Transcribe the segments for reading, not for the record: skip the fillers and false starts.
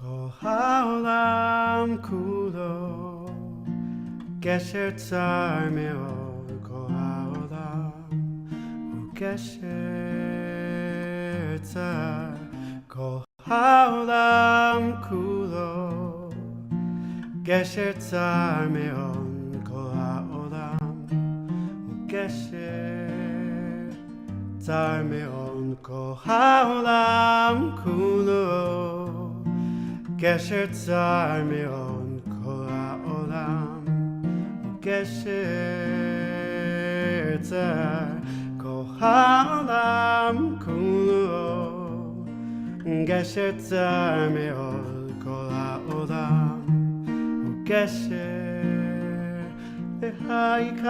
כל העולם כולו גשר צר מאוד, כל העולם הוא גשר צר, כל העולם כולו גשר צר מאוד, כל העולם הוא גשר צר מאוד, כל העולם כולו גשר צר מאוד, כל העולם הוא גשר צר, כל העולם כולו גשר צר מאוד, כל העולם הוא גשר, והעיקר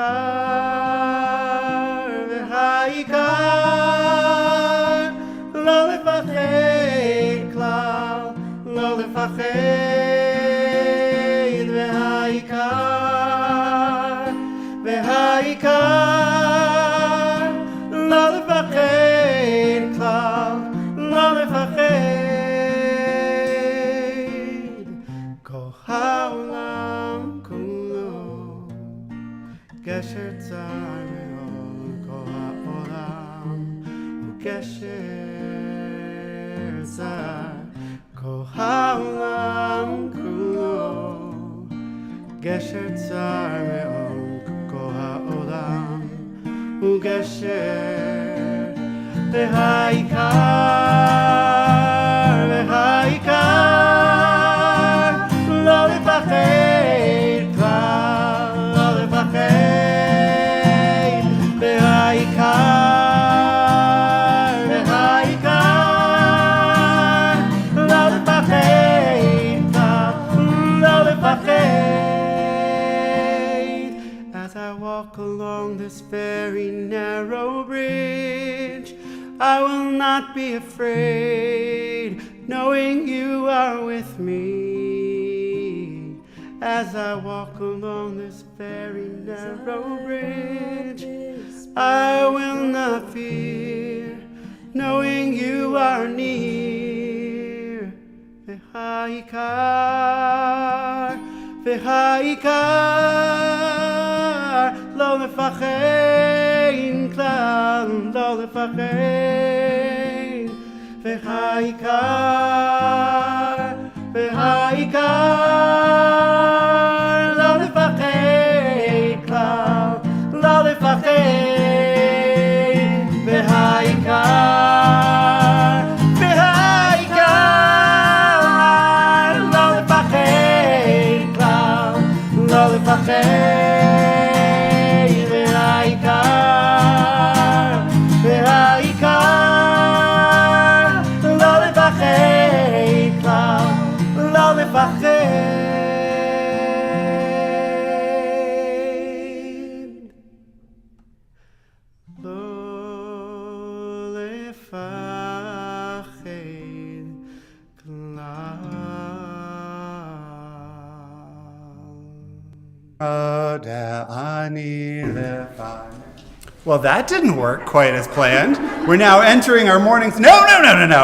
לא לפחד כלל, לא לפחד, והעיקר לא לפחד כלל, לא לפחד, כל העולם כולו גשר צר מאוד, כל העולם הוא גשר צר, כל העולם כולו גשר צר מאוד, כל העולם הוא גשר, והעיקר לא לפחד כלל, לא לפחד, והעיקר לא לפחד כלל, לא לפחד. As I walk along this very narrow bridge, I will not be afraid, knowing you are with me. As I walk along this very narrow bridge, I will not fear, knowing you are near. והעיקר לא לפחד כלל, לא לפחד, והעיקר לא לפחד כלל, לא לפחד, והעיקר לא לפחד כלל, לא לפחד, והעיקר לא לפחד כלל, לא לפחד. Well, that didn't work quite as planned. We're now entering our mornings. No.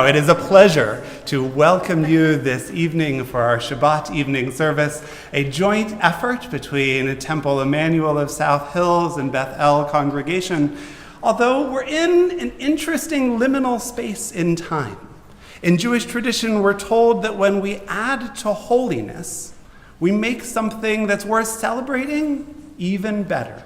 It is a pleasure to welcome you this evening for our Shabbat evening service, a joint effort between Temple Emmanuel of South Hills and Beth El congregation, although we're in an interesting liminal space in time. In Jewish tradition, we're told that when we add to holiness, we make something that's worth celebrating even better.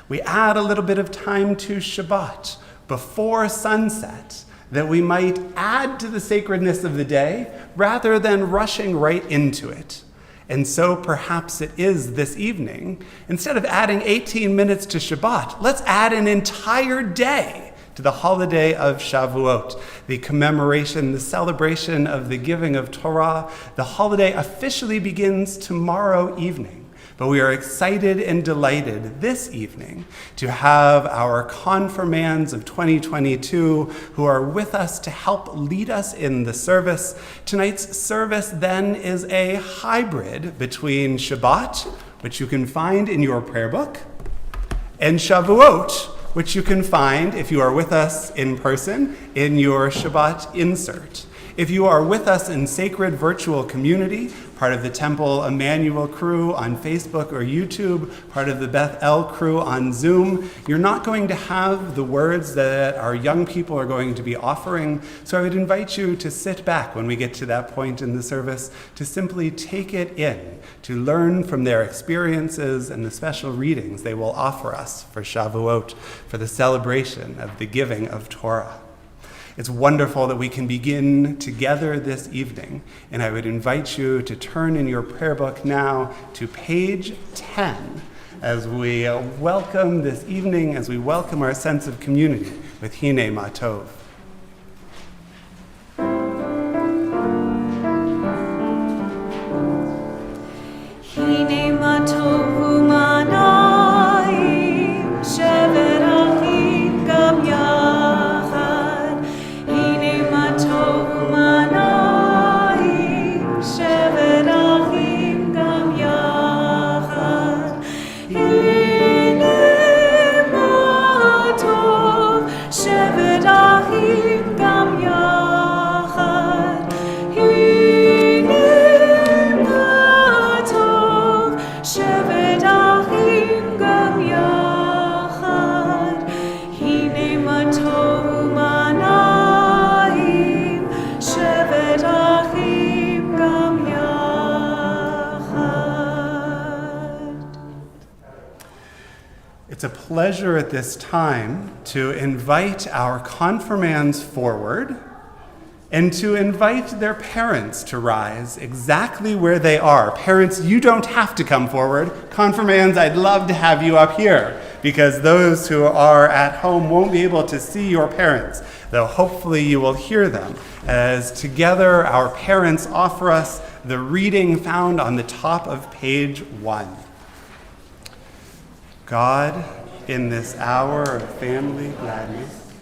We add a little bit of time to Shabbat before sunset that we might add to the sacredness of the day rather than rushing right into it. And so perhaps it is this evening, instead of adding 18 minutes to Shabbat, let's add an entire day to the holiday of Shavuot, the commemoration, the celebration of the giving of Torah. The holiday officially begins tomorrow evening. But we are excited and delighted this evening to have our Confirmands of 2022 who are with us to help lead us in the service. Tonight's service then is a hybrid between Shabbat, which you can find in your prayer book, and Shavuot, which you can find, if you are with us in person, in your Shabbat insert. If you are with us in sacred virtual community, part of the Temple Emmanuel crew on Facebook or YouTube, part of the Beth El crew on Zoom, you're not going to have the words that our young people are going to be offering, so I would invite you to sit back when we get to that point in the service, to simply take it in, to learn from their experiences and the special readings they will offer us for Shavuot, for the celebration of the giving of Torah. It's wonderful that we can begin together this evening, and I would invite you to turn in your prayer book now to page 10 as we welcome this evening, as we welcome our sense of community with Hine Ma Tov. Hine Ma Tov u'manayim shevet achim gam yachad. Hine Ma Tov u'manayim shevet achim gam yachad. Hine Ma Tov shevet achim gam yachad. Hine Ma Tov shevet achim gam yachad. Hine Ma Tov u'manayim shevet achim gam yachad. It's a pleasure at this time to invite our confirmands forward and to invite their parents to rise exactly where they are. Parents, you don't have to come forward. Confirmands, I'd love to have you up here because those who are at home won't be able to see your parents, though hopefully you will hear them as together our parents offer us the reading found on the top of page 1. God, in this hour of family gladness,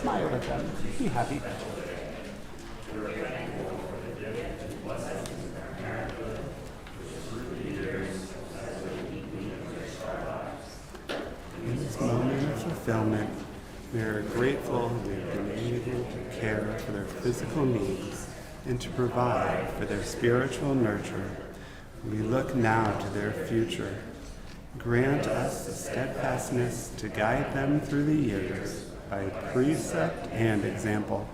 smile at them, be happy. In this moment of fulfillment, we are grateful we've been able to care for their physical needs and to provide for their spiritual nurture. We look now to their future. Grant us the steadfastness to guide them through the years by precept and example.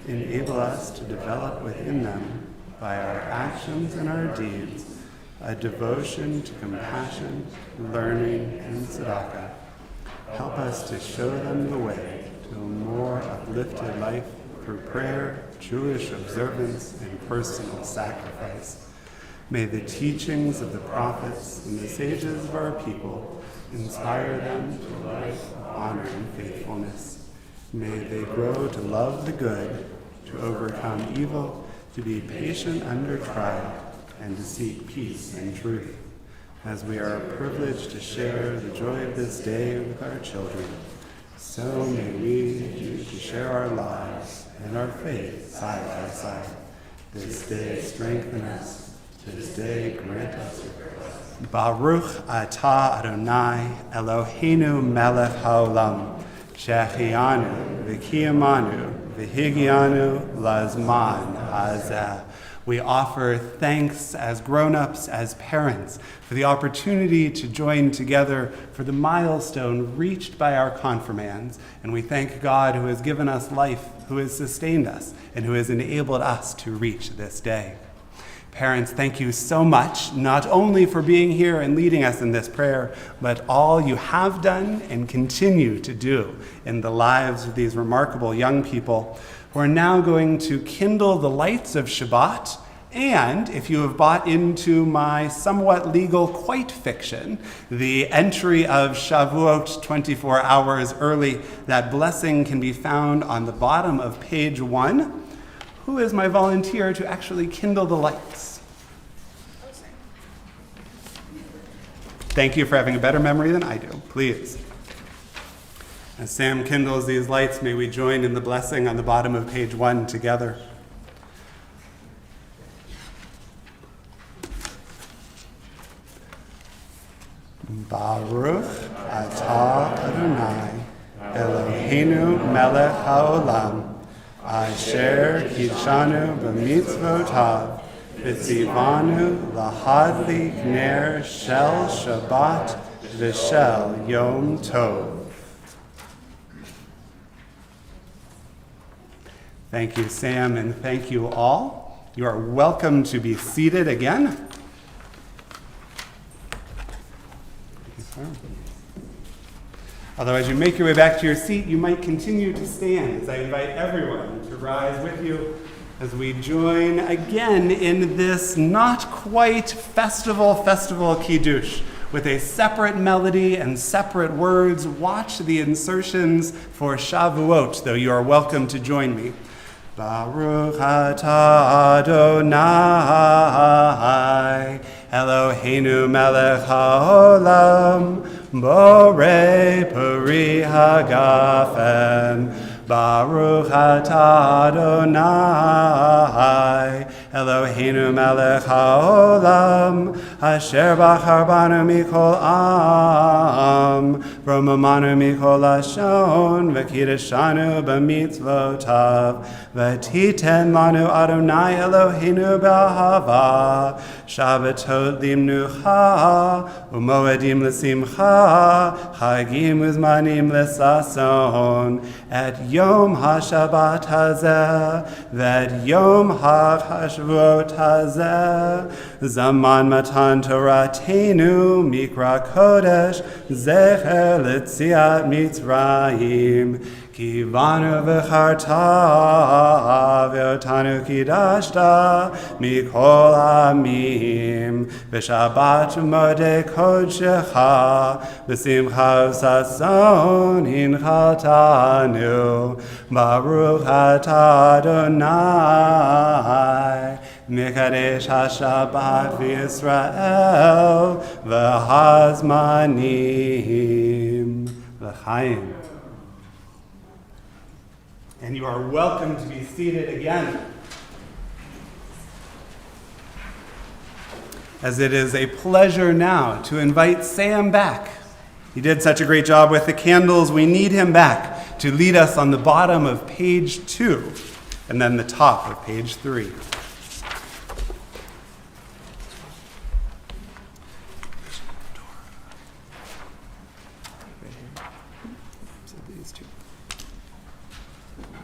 Enable us to develop within them, by our actions and our deeds, a devotion to compassion, learning, and tzedakah. Help us to show them the way to a more uplifted life through prayer, Jewish observance, and personal sacrifice. May the teachings of the prophets and the sages of our people inspire them to a life of honor and faithfulness. May they grow to love the good, to overcome evil, to be patient under trial, and to seek peace and truth. As we are privileged to share the joy of this day with our children, so may we choose to share our lives and our faith side by side. This day strengthen us. This day grant us your grace. Baruch atah Adonai Eloheinu melech haolam, shechianu v'kiyamanu v'higianu lazman hazeh. We offer thanks as grown-ups, as parents, for the opportunity to join together for the milestone reached by our confirmands, and we thank God who has given us life, who has sustained us, and who has enabled us to reach this day. Parents, thank you so much, not only for being here and leading us in this prayer, but all you have done and continue to do in the lives of these remarkable young people who are now going to kindle the lights of Shabbat. And if you have bought into my somewhat legal quite fiction, the entry of Shavuot 24 hours early, that blessing can be found on the bottom of page 1. Who is my volunteer to actually kindle the lights? Thank you for having a better memory than I do. Please. As Sam kindles these lights, may we join in the blessing on the bottom of page 1 together. Baruch atah Adonai Eloheinu melech haolam, asher kidshanu b'mitzvotav, v'tzivanu lahadlik ner shel Shabbat v'shel Yom Tov. Thank you, Sam, and thank you all. You are welcome to be seated again. Although as you make your way back to your seat, you might continue to stand as I invite everyone to rise with you as we join again in this not quite festival Kiddush with a separate melody and separate words. Watch the insertions for Shavuot, though you are welcome to join me. Baruch atah Adonai, Eloheinu melech haolam, borei peri hagafen. Baruch atah Adonai, Eloheinu melech haolam, asher bachar banu mikol am, v'romamanu mikol lashon, v'kiddushanu b'mitzvotav, v'titen lanu Adonai Eloheinu b'ahava, Shabbatot limnucha, u'moedim l'simcha, chagim uzmanim l'sason, et Yom HaShabbat hazeh, v'et Yom HaShavuot hazeh, Zaman matan Toratenu, Mikra Kodesh, Zecher l'tziat Mitzrayim, Kivanu v'charta, v'otanu kidashta, mikol amim, v'shabbat modeh kodshecha, v'simcha v'sason hinchatanu, Baruch atah Adonai, Mekadesh HaShabbat v'Yisrael, v'hazmanim, l'chaim. And you are welcome to be seated again. As it is a pleasure now to invite Sam back. He did such a great job with the candles. We need him back to lead us on the bottom of page 2 and then the top of page 3.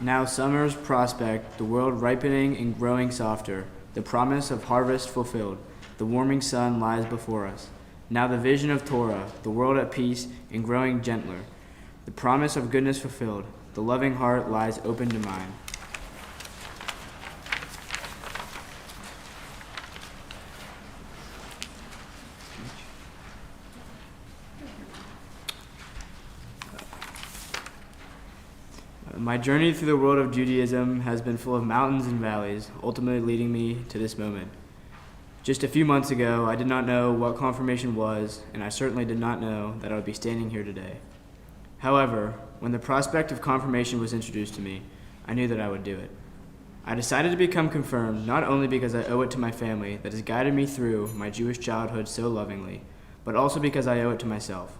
Now summer's prospect, the world ripening and growing softer, the promise of harvest fulfilled, the warming sun lies before us. Now the vision of Torah, the world at peace and growing gentler, the promise of goodness fulfilled, the loving heart lies open to mine. My journey through the world of Judaism has been full of mountains and valleys, ultimately leading me to this moment. Just a few months ago, I did not know what confirmation was, and I certainly did not know that I would be standing here today. However, when the prospect of confirmation was introduced to me, I knew that I would do it. I decided to become confirmed not only because I owe it to my family that has guided me through my Jewish childhood so lovingly, but also because I owe it to myself.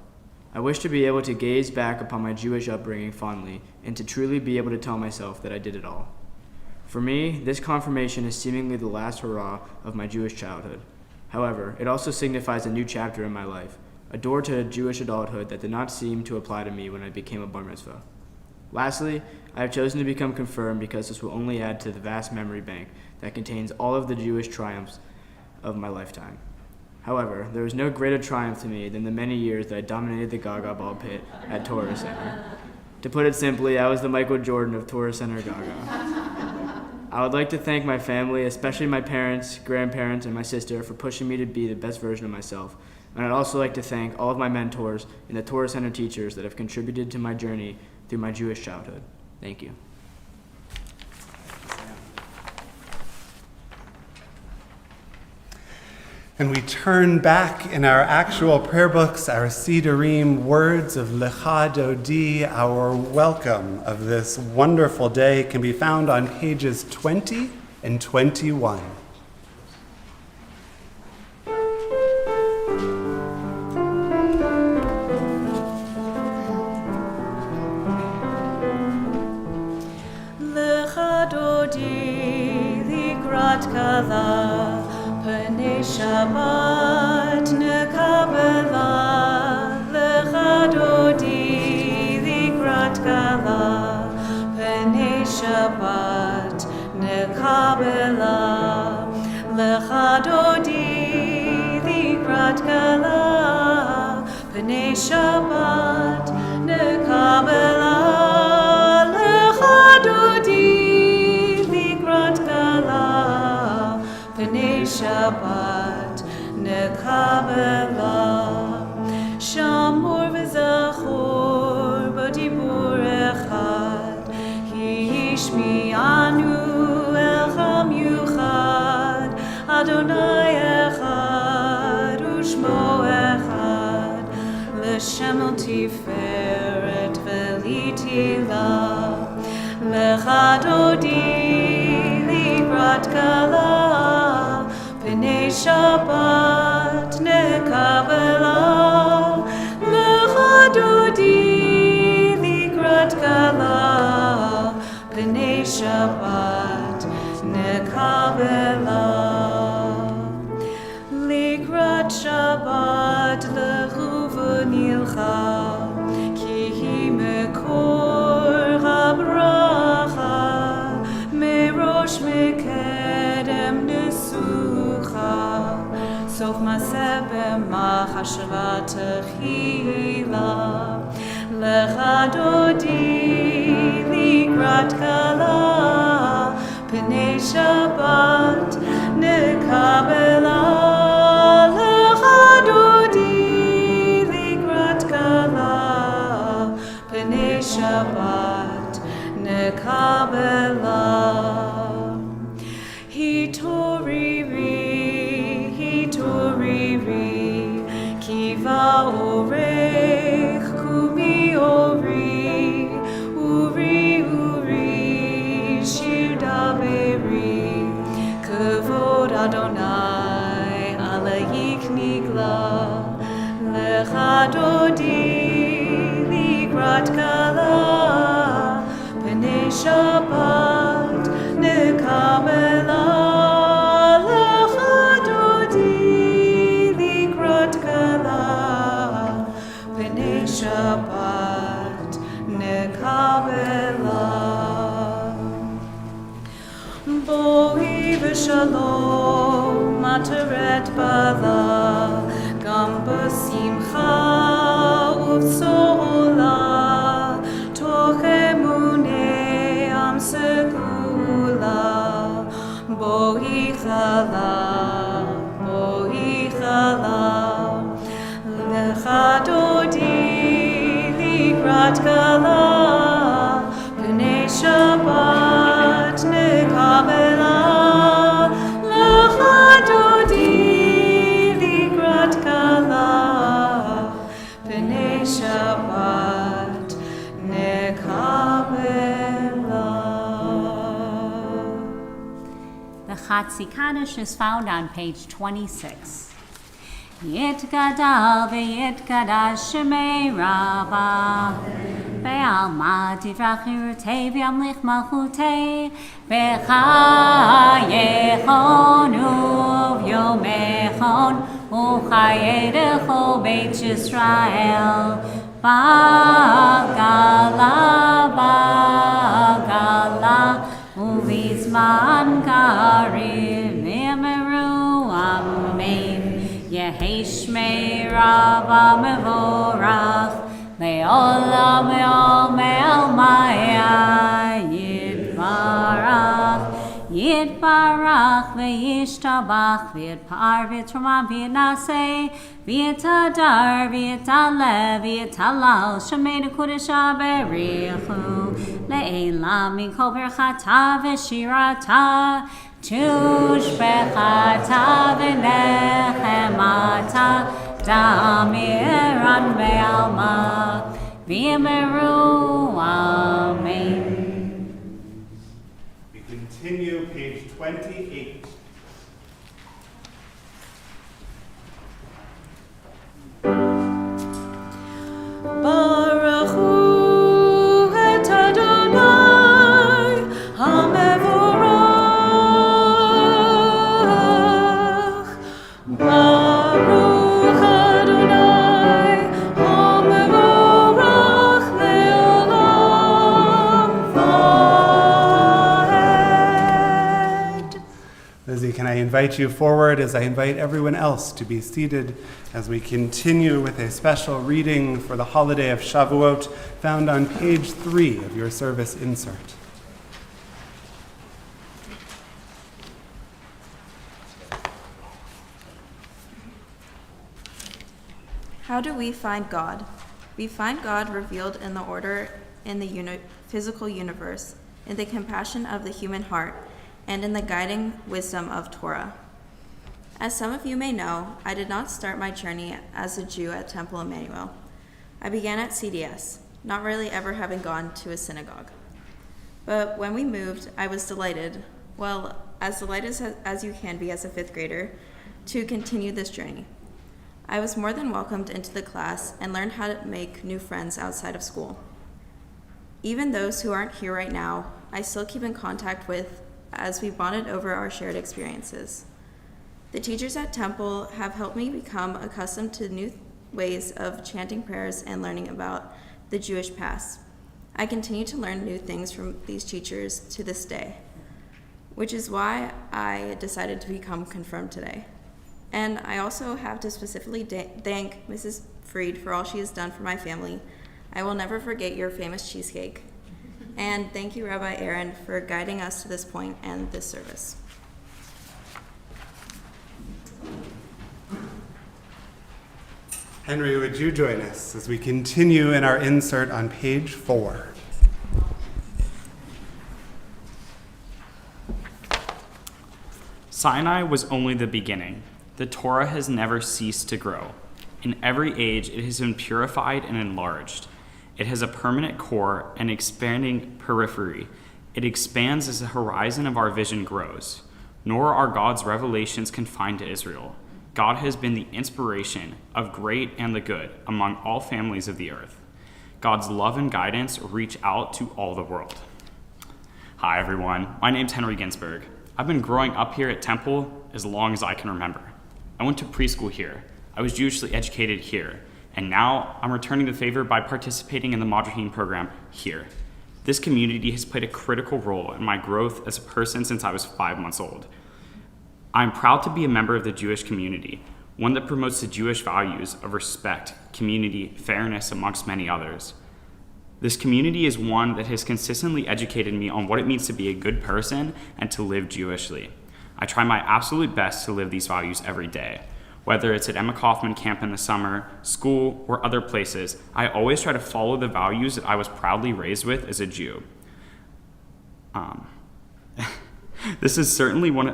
I wish to be able to gaze back upon my Jewish upbringing fondly and to truly be able to tell myself that I did it all. For me, this confirmation is seemingly the last hurrah of my Jewish childhood. However, it also signifies a new chapter in my life, a door to Jewish adulthood that did not seem to apply to me when I became a bar mitzvah. Lastly, I have chosen to become confirmed because this will only add to the vast memory bank that contains all of the Jewish triumphs of my lifetime. However, there was no greater triumph to me than the many years that I dominated the Gaga ball pit at Torah Center. To put it simply, I was the Michael Jordan of Torah Center Gaga. I would like to thank my family, especially my parents, grandparents, and my sister for pushing me to be the best version of myself. And I'd also like to thank all of my mentors and the Torah Center teachers that have contributed to my journey through my Jewish childhood. Thank you. And we turn back in our actual prayer books, our Sidurim, words of Lecha Dodi, our welcome of this wonderful day can be found on pages 20 and 21. Dodi likrat kala Pnei Shabbat nekabela Lecha Dodi likrat kala Pnei Shabbat nekabela Lecha Dodi likrat kala Pnei Shabbat nekabela Shabbat nekabela Shamor v'zachor b'dibur echad Ki yishmi'anu elcham yuchad Adonai echad u'shmo echad L'shem el tiferet v'litila Lecha Dodi likrat kala Pnei Shabbat nekabela Lecha Dodi likrat kala Pnei Shabbat nekabela Likrat Shabbat lechuvun yilcha Ki hi mekor habracha Merosh mekedem nesu Sof maseh b'machashva techila Lecha Dodi likrat kala Pnei Shabbat nekabela Lecha Dodi likrat kala Pnei Shabbat nekabela Kiva orech kumi ori uri shir daveri kavod Adonai alayik nigla Lecha Dodi likrat kala Pnei Shabbat nekabela Shabbat nekabela Boi v'shalom materet bala Gam b'simcha uv'sola Toch emunei am segula Boi chala Lecha Dodi likrat kala Pnei Shabbat nekabela Lecha Dodi likrat kala Pnei Shabbat nekabela The Chatzi Kaddish is found on page 26. Yitgadal v'yitgadash shemei Rabbah Be'alma tivrach yirutei v'yamlich malchutei B'chayechon u'v'yomechon U'chayedecho Beit Yisrael Ba'gala U'vizman karim V'yemeru Amen Yehi Shmei Rabbah mevorach Le'olam le'ol me'almaya Yitbarach v'yishtabach V'yitpar v'yitrama v'yinaseh V'yitadar v'yitaleh v'yitalal Shemei d'kudesha berichu Le'elam mikol berchata v'shirata Tushbechata v'nechemata Damiran ve'alma V'yemeru Amen. We continue page 28. Baruch hu et Adonai, invite you forward as I invite everyone else to be seated as we continue with a special reading for the holiday of Shavuot found on page 3 of your service insert. How do we find God? We find God revealed in the order in the physical universe, in the compassion of the human heart, and in the guiding wisdom of Torah. As some of you may know, I did not start my journey as a Jew at Temple Emmanuel. I began at CDS, not really ever having gone to a synagogue. But when we moved, I was delighted, well, as delighted as you can be as a 5th grader, to continue this journey. I was more than welcomed into the class and learned how to make new friends outside of school. Even those who aren't here right now, I still keep in contact with as we bonded over our shared experiences. The teachers at Temple have helped me become accustomed to new ways of chanting prayers and learning about the Jewish past. I continue to learn new things from these teachers to this day, which is why I decided to become confirmed today. And I also have to specifically thank Mrs. Freed for all she has done for my family. I will never forget your famous cheesecake. And thank you, Rabbi Aaron, for guiding us to this point and this service. Henry, would you join us as we continue in our insert on page 4? Sinai was only the beginning. The Torah has never ceased to grow. In every age, it has been purified and enlarged. It has a permanent core and expanding periphery. It expands as the horizon of our vision grows. Nor are God's revelations confined to Israel. God has been the inspiration of great and the good among all families of the earth. God's love and guidance reach out to all the world. Hi, everyone. My name's Henry Ginsberg. I've been growing up here at Temple as long as I can remember. I went to preschool here. I was Jewishly educated here. And now I'm returning the favor by participating in the Madrahim program here. This community has played a critical role in my growth as a person since I was 5 months old. I'm proud to be a member of the Jewish community, one that promotes the Jewish values of respect, community, fairness, amongst many others. This community is one that has consistently educated me on what it means to be a good person and to live Jewishly. I try my absolute best to live these values every day. Whether it's at Emma Kaufman Camp in the summer, school, or other places, I always try to follow the values that I was proudly raised with as a Jew. This is certainly one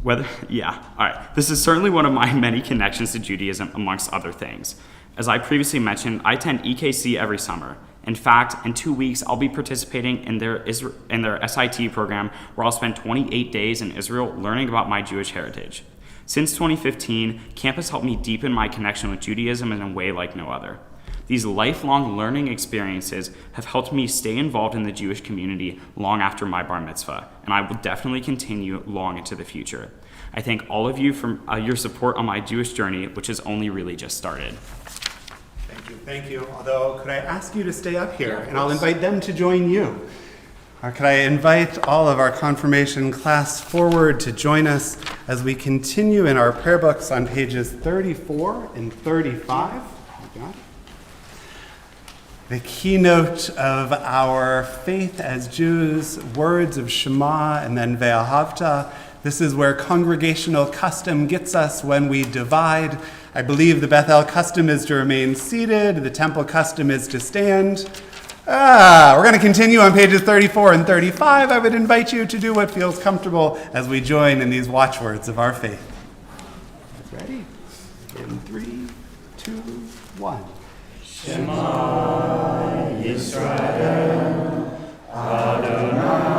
of my many connections to Judaism, amongst other things. As I previously mentioned, I attend EKC every summer. In fact, in 2 weeks, I'll be participating in their SIT program, where I'll spend 28 days in Israel learning about my Jewish heritage. Since 2015, camp has helped me deepen my connection with Judaism in a way like no other. These lifelong learning experiences have helped me stay involved in the Jewish community long after my bar mitzvah, and I will definitely continue long into the future. I thank all of you for your support on my Jewish journey, which has only really just started. Thank you. Although, could I ask you to stay up here, and I'll invite them to join you. Or could I invite all of our confirmation class forward to join us as we continue in our prayer books on pages 34 and 35. The keynote of our faith as Jews, words of Shema and then Ve'ahavta. This is where congregational custom gets us when we divide. I believe the Bethel custom is to remain seated. The temple custom is to stand. We're going to continue on pages 34 and 35. I would invite you to do what feels comfortable as we join in these watchwords of our faith. Ready? In 3, 2, 1. Shema Yisrael, Adonai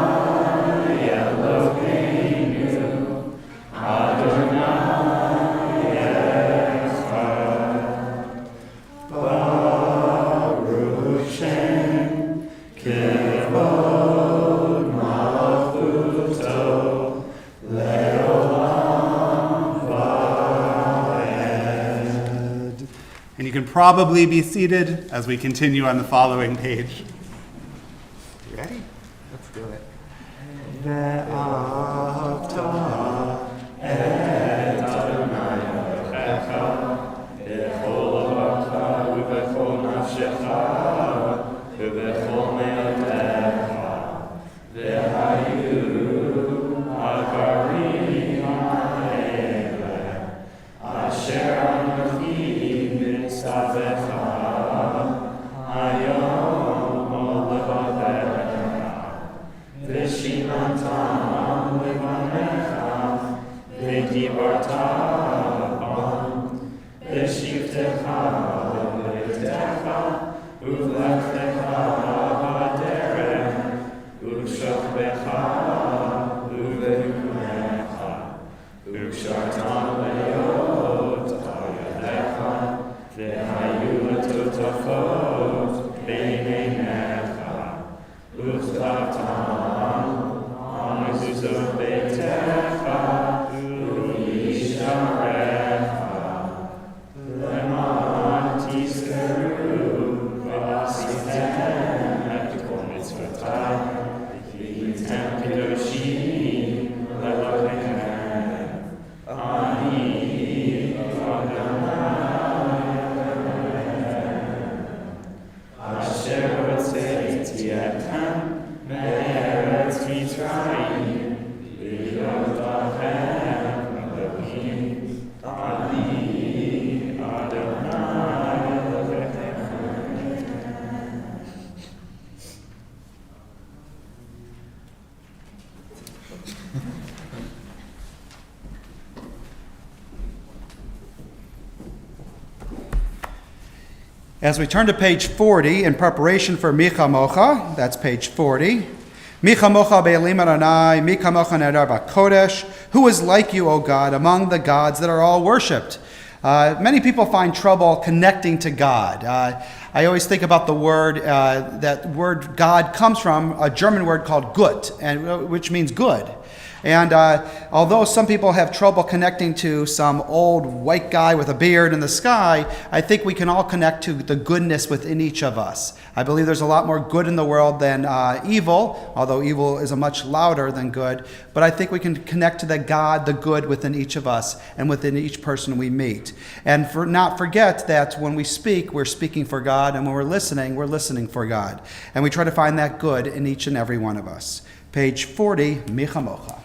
Eloheinu, Adonai Echad, Baruch Shem Kivod Malchuto, Leolam Vaed. And you can probably be seated as we continue on the following page. You ready? Let's do it. ואהבת את אדוני אלוהיך בכל לבבך ובכל נפשך ובכל מאודך, והיו הדברים האלה אשר אנוכי מצווך היום על לבבך, ושימנתם לבניך ודיברת בם בשבתך ובביתך ובלכתך בדרך ובשוכבך ובמקומך, וקשרתם להיות על ידיך והיו לטוטפות בין עיניך, וכתבתם על מזוזות ביתך ובשעריך, למען תזכרו ועשיתם את כל מצוותיי, והייתם קדושים לאלוהיכם. אני אדוני אשר הוצאתי אתכם מארץ מצרים להיות לכם אלוהים. אני אדוני אלוהיכם. As we turn to page 40 in preparation for Mi Chamocha, that's page 40. Mi Chamocha be'elim Adonai, Mi Chamocha nedar b'kodesh. Who is like you, O God, among the gods that are all worshipped? Many people find trouble connecting to God. I always think about the word, that word God comes from a German word called gut, which means good. And although some people have trouble connecting to some old white guy with a beard in the sky, I think we can all connect to the goodness within each of us. I believe there's a lot more good in the world than evil, although evil is a much louder than good. But I think we can connect to the God, the good within each of us and within each person we meet. And not forget that when we speak, we're speaking for God, and when we're listening for God. And we try to find that good in each and every one of us. Page 40, Mi Chamocha.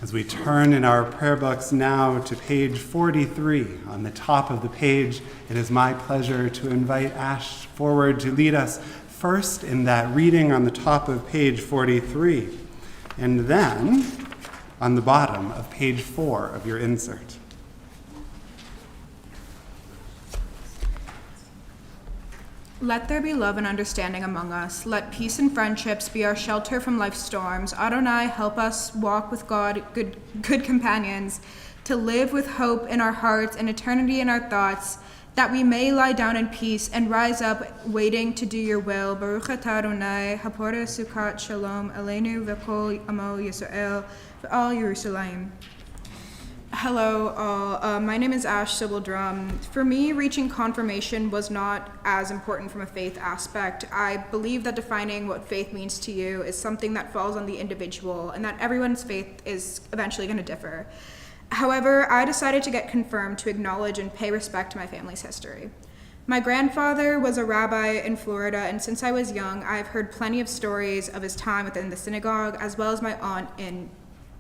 As we turn in our prayer books now to page 43, on the top of the page, it is my pleasure to invite Ash forward to lead us first in that reading on the top of page 43, and then on the bottom of page 4 of your insert. Let there be love and understanding among us. Let peace and friendships be our shelter from life's storms. Adonai, help us walk with God, good companions, to live with hope in our hearts and eternity in our thoughts, that we may lie down in peace and rise up waiting to do your will. Baruch atah Adonai, hapore sukat shalom, aleinu v'kol amo Yisrael, v'al Yerushalayim. Hello all, my name is Ash Sybil Drum. For me, reaching confirmation was not as important from a faith aspect. I believe that defining what faith means to you is something that falls on the individual and that everyone's faith is eventually going to differ. However, I decided to get confirmed to acknowledge and pay respect to my family's history. My grandfather was a rabbi in Florida, and since I was young, I've heard plenty of stories of his time within the synagogue, as well as my aunt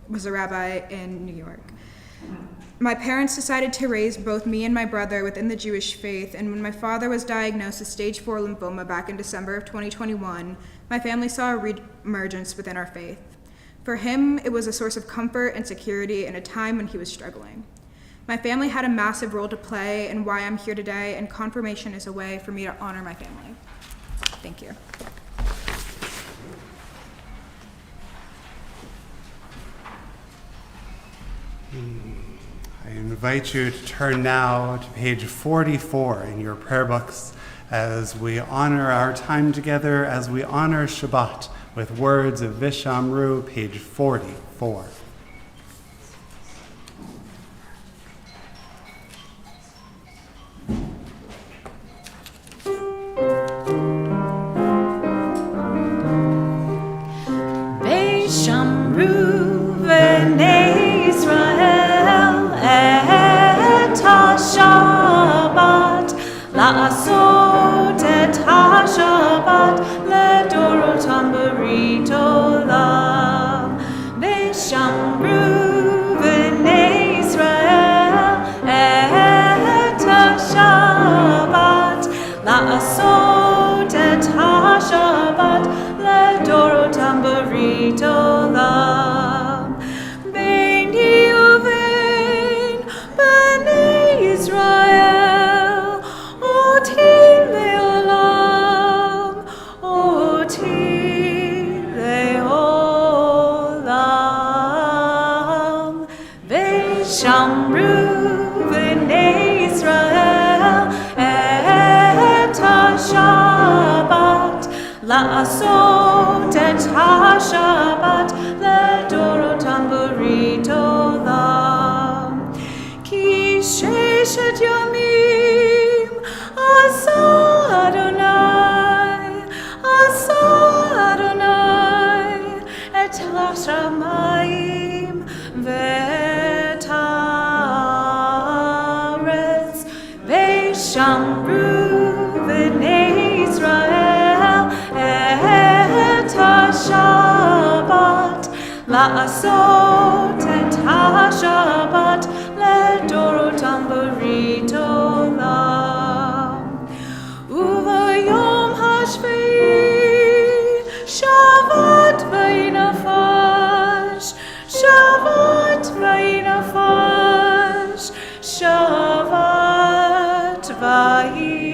was a rabbi in New York. My parents decided to raise both me and my brother within the Jewish faith, and when my father was diagnosed with stage 4 lymphoma back in December of 2021, my family saw a re-emergence within our faith. For him, it was a source of comfort and security in a time when he was struggling. My family had a massive role to play in why I'm here today, and confirmation is a way for me to honor my family. Thank you. I invite you to turn now to page 44 in your prayer books as we honor our time together, as we honor Shabbat with words of Vishamru, page 44. Vishamru v'nei Israel et ha-Shabbat la'asot et ha-Shabbat ledorotam berit olam. Vishamru v'nei Israel et ha-Shabbat la'asot et ha-Shabbat ledorotam berit olam. Beini uvein b'nei Israel oti leolam, oti leolam. Vishamru v'nei Israel et ha-Shabbat la'asot et ha-Shabbat ledorotam berit olam. Ki sheshet yamim asa Adonai et hashamayim ve'et haaretz. Vishamru v'nei Israel et ha-Shabbat la'asot et ha-Shabbat ledorotam berit olam. Uvayom hashvi'i Shabbat v'yinafash, Shabbat v'yinafash, Shabbat v'yinafash.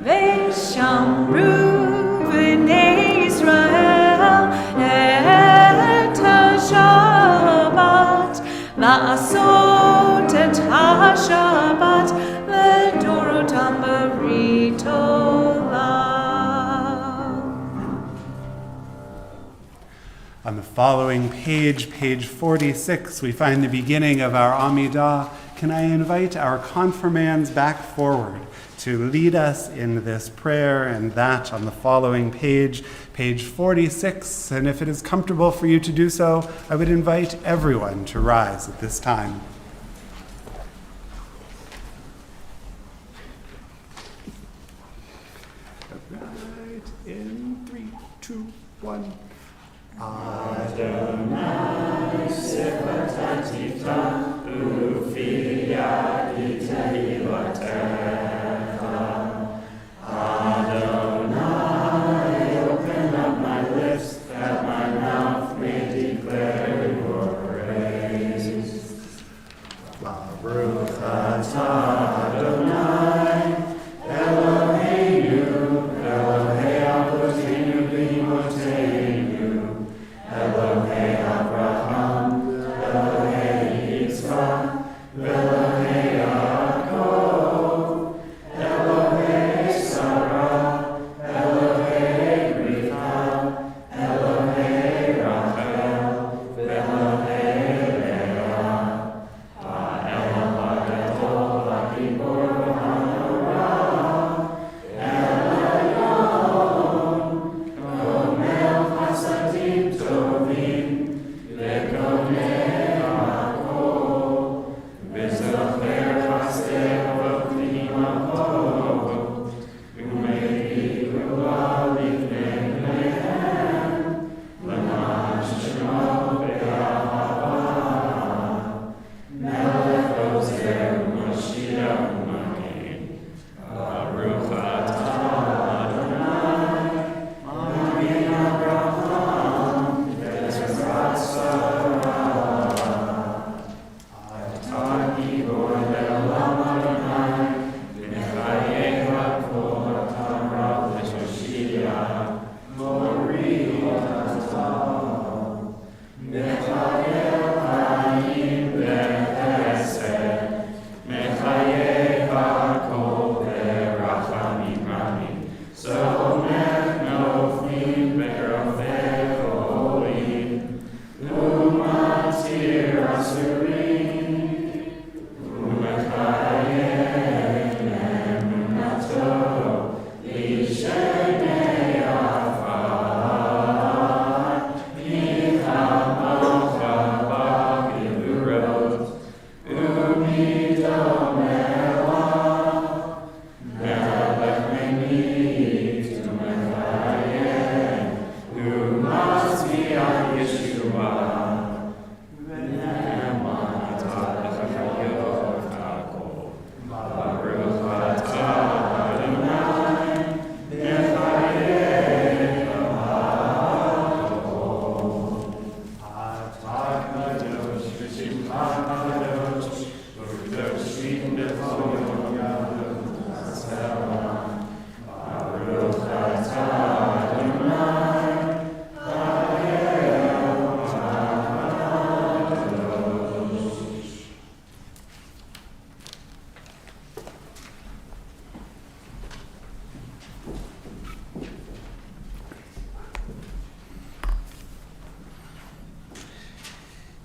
Vishamru v'nei Israel et ha-Shabbat la'asot et ha-Shabbat ledorotam berit olam. On the following page, page 46, we find the beginning of our Amidah. Can I invite our confirmands back forward to lead us in this prayer and that on the following page, page 46. And if it is comfortable for you to do so, I would invite everyone to rise at this time. Right in 3, 2, 1. Adonai sevatatita ufiya ita hivatecha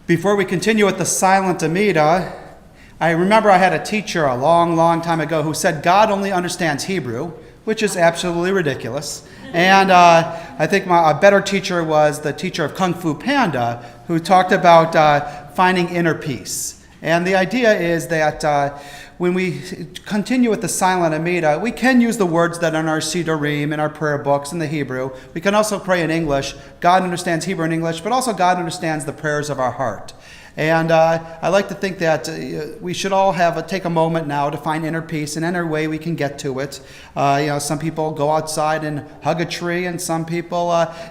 Before we continue with the silent Amida, I remember I had a teacher a long, long time ago who said God only understands Hebrew, which is absolutely ridiculous. And I think a better teacher was the teacher of Kung Fu Panda, who talked about finding inner peace. And the idea is that when we continue with the silent Amida, we can use the words that are in our Sidurim, in our prayer books, in the Hebrew. We can also pray in English. God understands Hebrew and English, but also God understands the prayers of our heart. And I like to think that we should all take a moment now to find inner peace, and any way we can get to it. Some people go outside and hug a tree, and some people,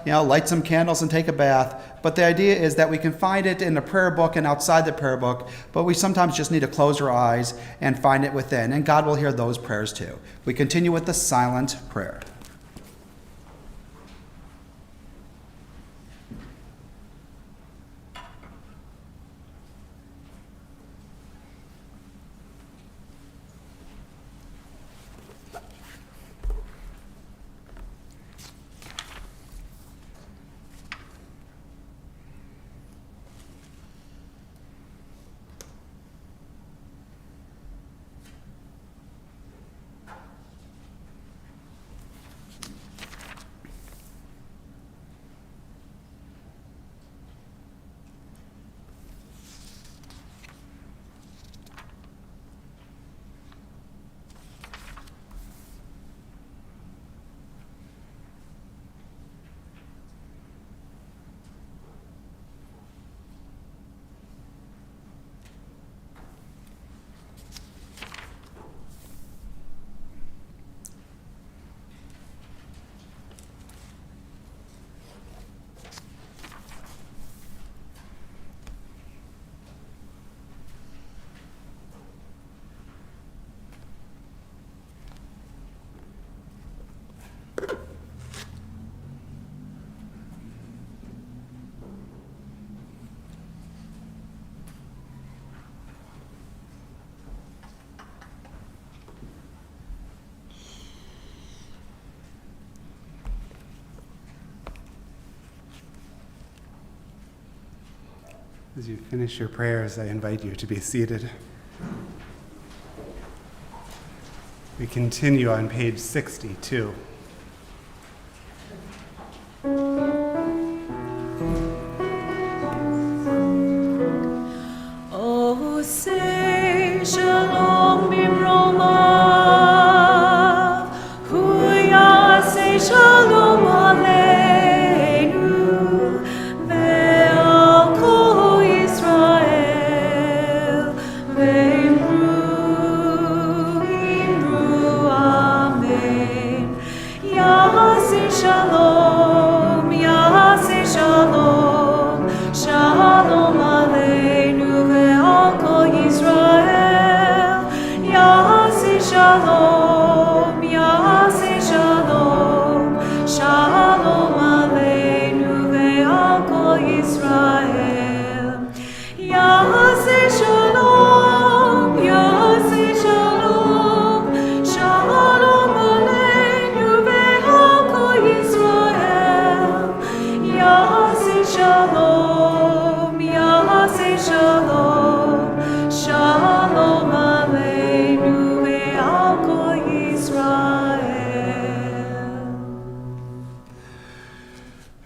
light some candles and take a bath. But the idea is that we can find it in the prayer book and outside the prayer book, but we sometimes just need to close our eyes and find it within, and God will hear those prayers too. We continue with the silent prayer. As you finish your prayers, I invite you to be seated. We continue on page 62. Oh, say shalom bimroma, huya say shalom aleinu, ve'al kol Yisrael, ve'imru amen. Yaseh shalom, yaseh shalom, shalom aleinu ve'al kol Yisrael. Yaseh shalom, yaseh shalom, shalom aleinu ve'al kol Yisrael. Yaseh shalom, yaseh shalom, shalom aleinu ve'al kol Yisrael. Yaseh shalom, yaseh shalom, shalom aleinu ve'al kol Yisrael.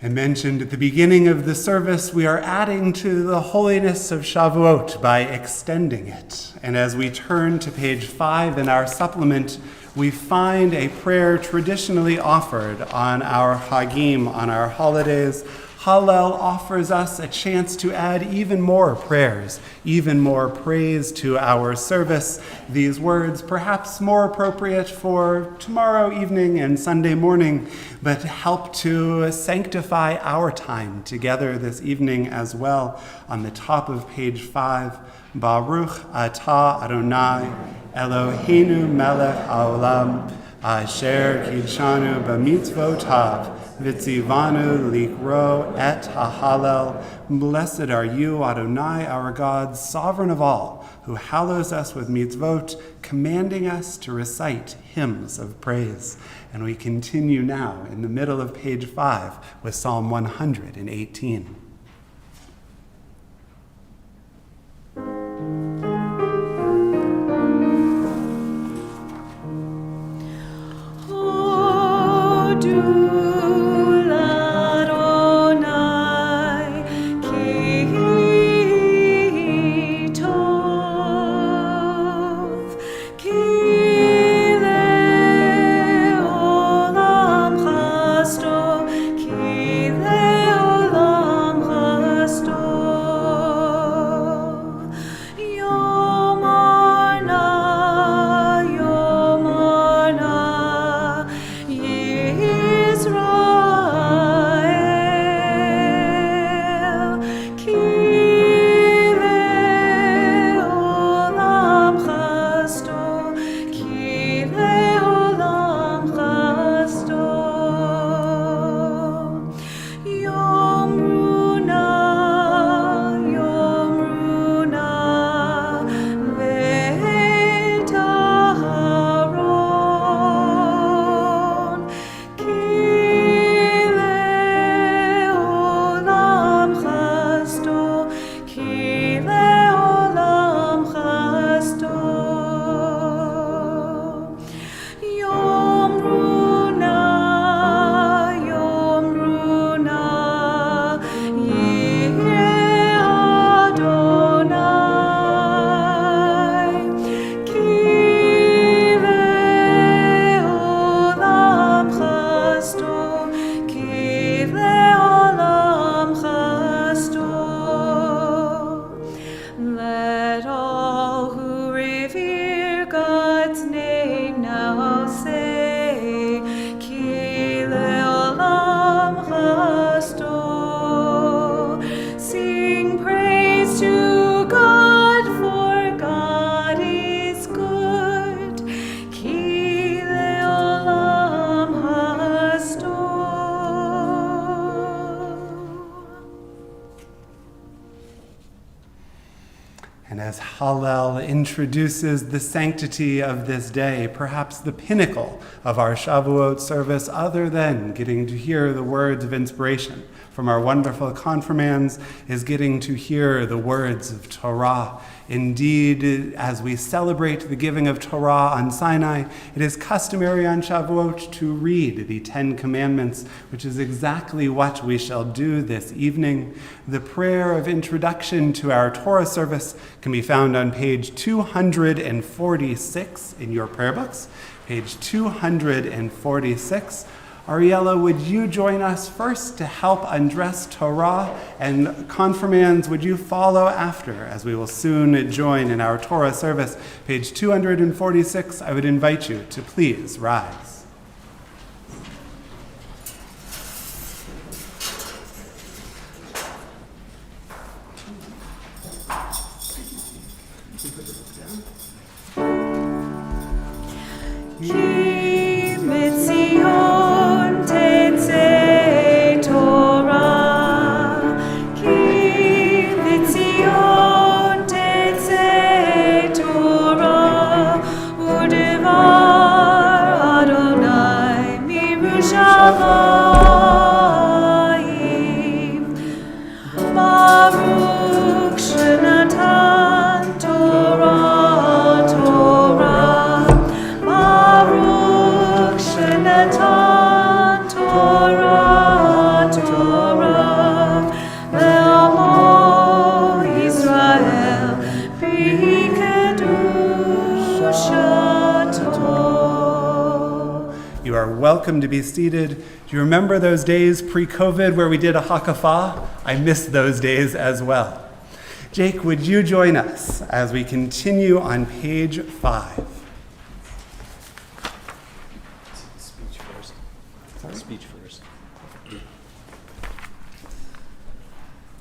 I mentioned at the beginning of the service, we are adding to the holiness of Shavuot by extending it. And as we turn to page 5 in our supplement, we find a prayer traditionally offered on our Hagim, on our holidays. Hallel offers us a chance to add even more prayers, even more praise to our service. These words perhaps more appropriate for tomorrow evening and Sunday morning, but help to sanctify our time together this evening as well. On the top of page 5, Baruch atah Adonai, Eloheinu melech haolam, asher kidshanu b'mitzvotav, Vitzivanu likro et hahallel. Blessed are you, Adonai, our God, sovereign of all, who hallows us with mitzvot, commanding us to recite hymns of praise. And we continue now in the middle of page 5 with Psalm 118. And as Hallel introduces the sanctity of this day, perhaps the pinnacle of our Shavuot service, other than getting to hear the words of inspiration from our wonderful Confirmands, is getting to hear the words of Torah. Indeed, as we celebrate the giving of Torah on Sinai, it is customary on Shavuot to read the 10 Commandments, which is exactly what we shall do this evening. The prayer of introduction to our Torah service can be found on page 246 in your prayer books, page 246. Ariella, would you join us first to help undress Torah, and Confirmands, would you follow after as we will soon join in our Torah service? Page 246, I would invite you to please rise. You are welcome to be seated. Do you remember those days pre-COVID where we did a hakafah? I miss those days as well. Jake, would you join us as we continue on page 5? Speech first. Speech first.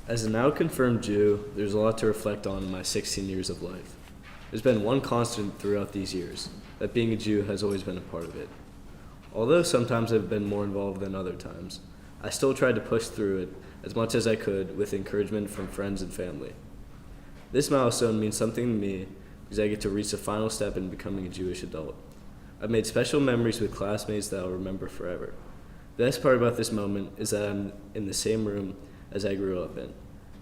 As a now confirmed Jew, there's a lot to reflect on in my 16 years of life. There's been one constant throughout these years, that being a Jew has always been a part of it. Although sometimes I've been more involved than other times, I still tried to push through it as much as I could with encouragement from friends and family. This milestone means something to me because I get to reach the final step in becoming a Jewish adult. I've made special memories with classmates that I'll remember forever. The best part about this moment is that I'm in the same room as I grew up in.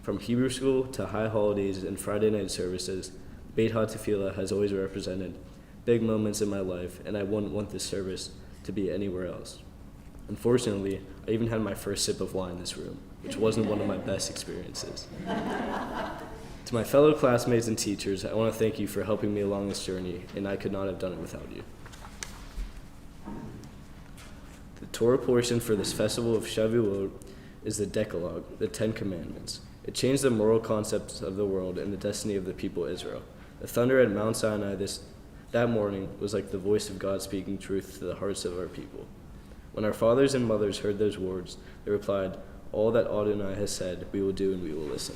From Hebrew school to high holidays and Friday night services, Beit HaTefillah has always represented big moments in my life, and I wouldn't want this service to be anywhere else. Unfortunately, I even had my first sip of wine in this room, which wasn't one of my best experiences. To my fellow classmates and teachers, I want to thank you for helping me along this journey, and I could not have done it without you. The Torah portion for this festival of Shavuot is the Decalogue, the Ten Commandments. It changed the moral concepts of the world and the destiny of the people of Israel. The thunder at Mount Sinai that morning was like the voice of God speaking truth to the hearts of our people. When our fathers and mothers heard those words, they replied, "All that Adonai has said, we will do and we will listen."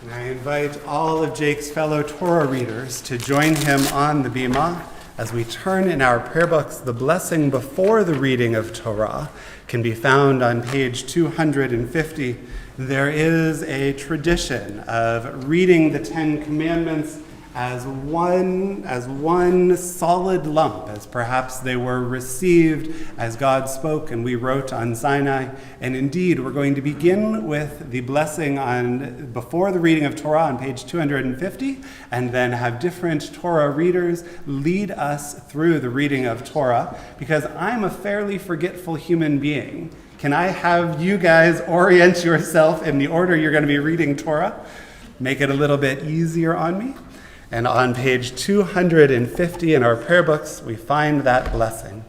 And I invite all of Jake's fellow Torah readers to join him on the bima as we turn in our prayer books. The blessing before the reading of Torah can be found on page 250. There is a tradition of reading the Ten Commandments as one solid lump, as perhaps they were received as God spoke and we wrote on Sinai. And indeed, we're going to begin with the blessing before the reading of Torah on page 250, and then have different Torah readers lead us through the reading of Torah, because I'm a fairly forgetful human being. Can I have you guys orient yourself in the order you're going to be reading Torah? Make it a little bit easier on me. And on page 250 in our prayer books, we find that blessing.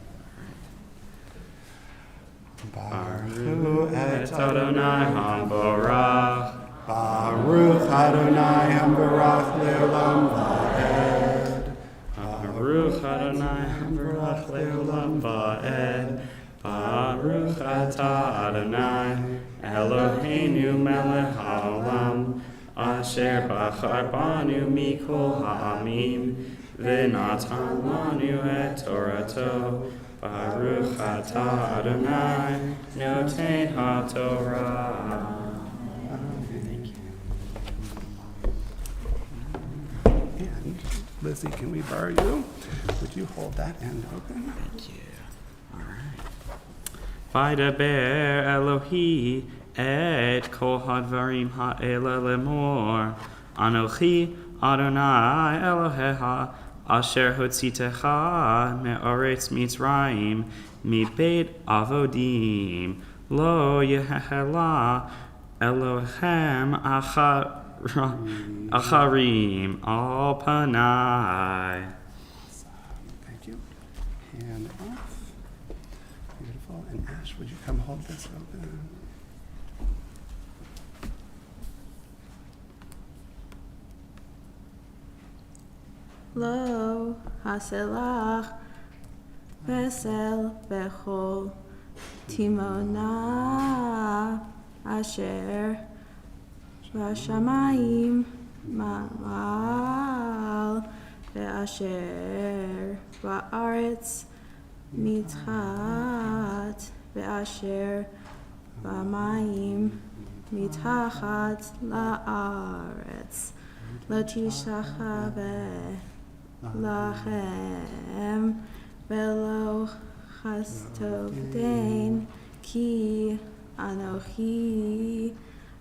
Baruch et Adonai HaMborach. Baruch Adonai HaMborach le'olam va'ed. Baruch Adonai HaMborach le'olam va'ed. Baruch atah Adonai Eloheinu melech haolam. Asher bachar banu mikol ha'amim, v'natan lanu et Torato. Baruch atah Adonai noten ha'torah. And Lizzie, can we borrow you? Would you hold that end open? Thank you. All right. Vaydaber Elohi et kol hadvarim ha'ela lemor. Anochi Adonai Elohecha asher hotzitecha me'oretz Mitzrayim mibeit avodim lo yehela Elohem acharim al panai. Thank you. Hand off. Beautiful. And Ash, would you come hold this open? Lo haselach vesel bechol timona asher vashamayim ma'al ve'asher va'aretz mitchat ve'asher va'mayim mitachat la'aretz l'tishachave lachem velo chastovdein ki anochi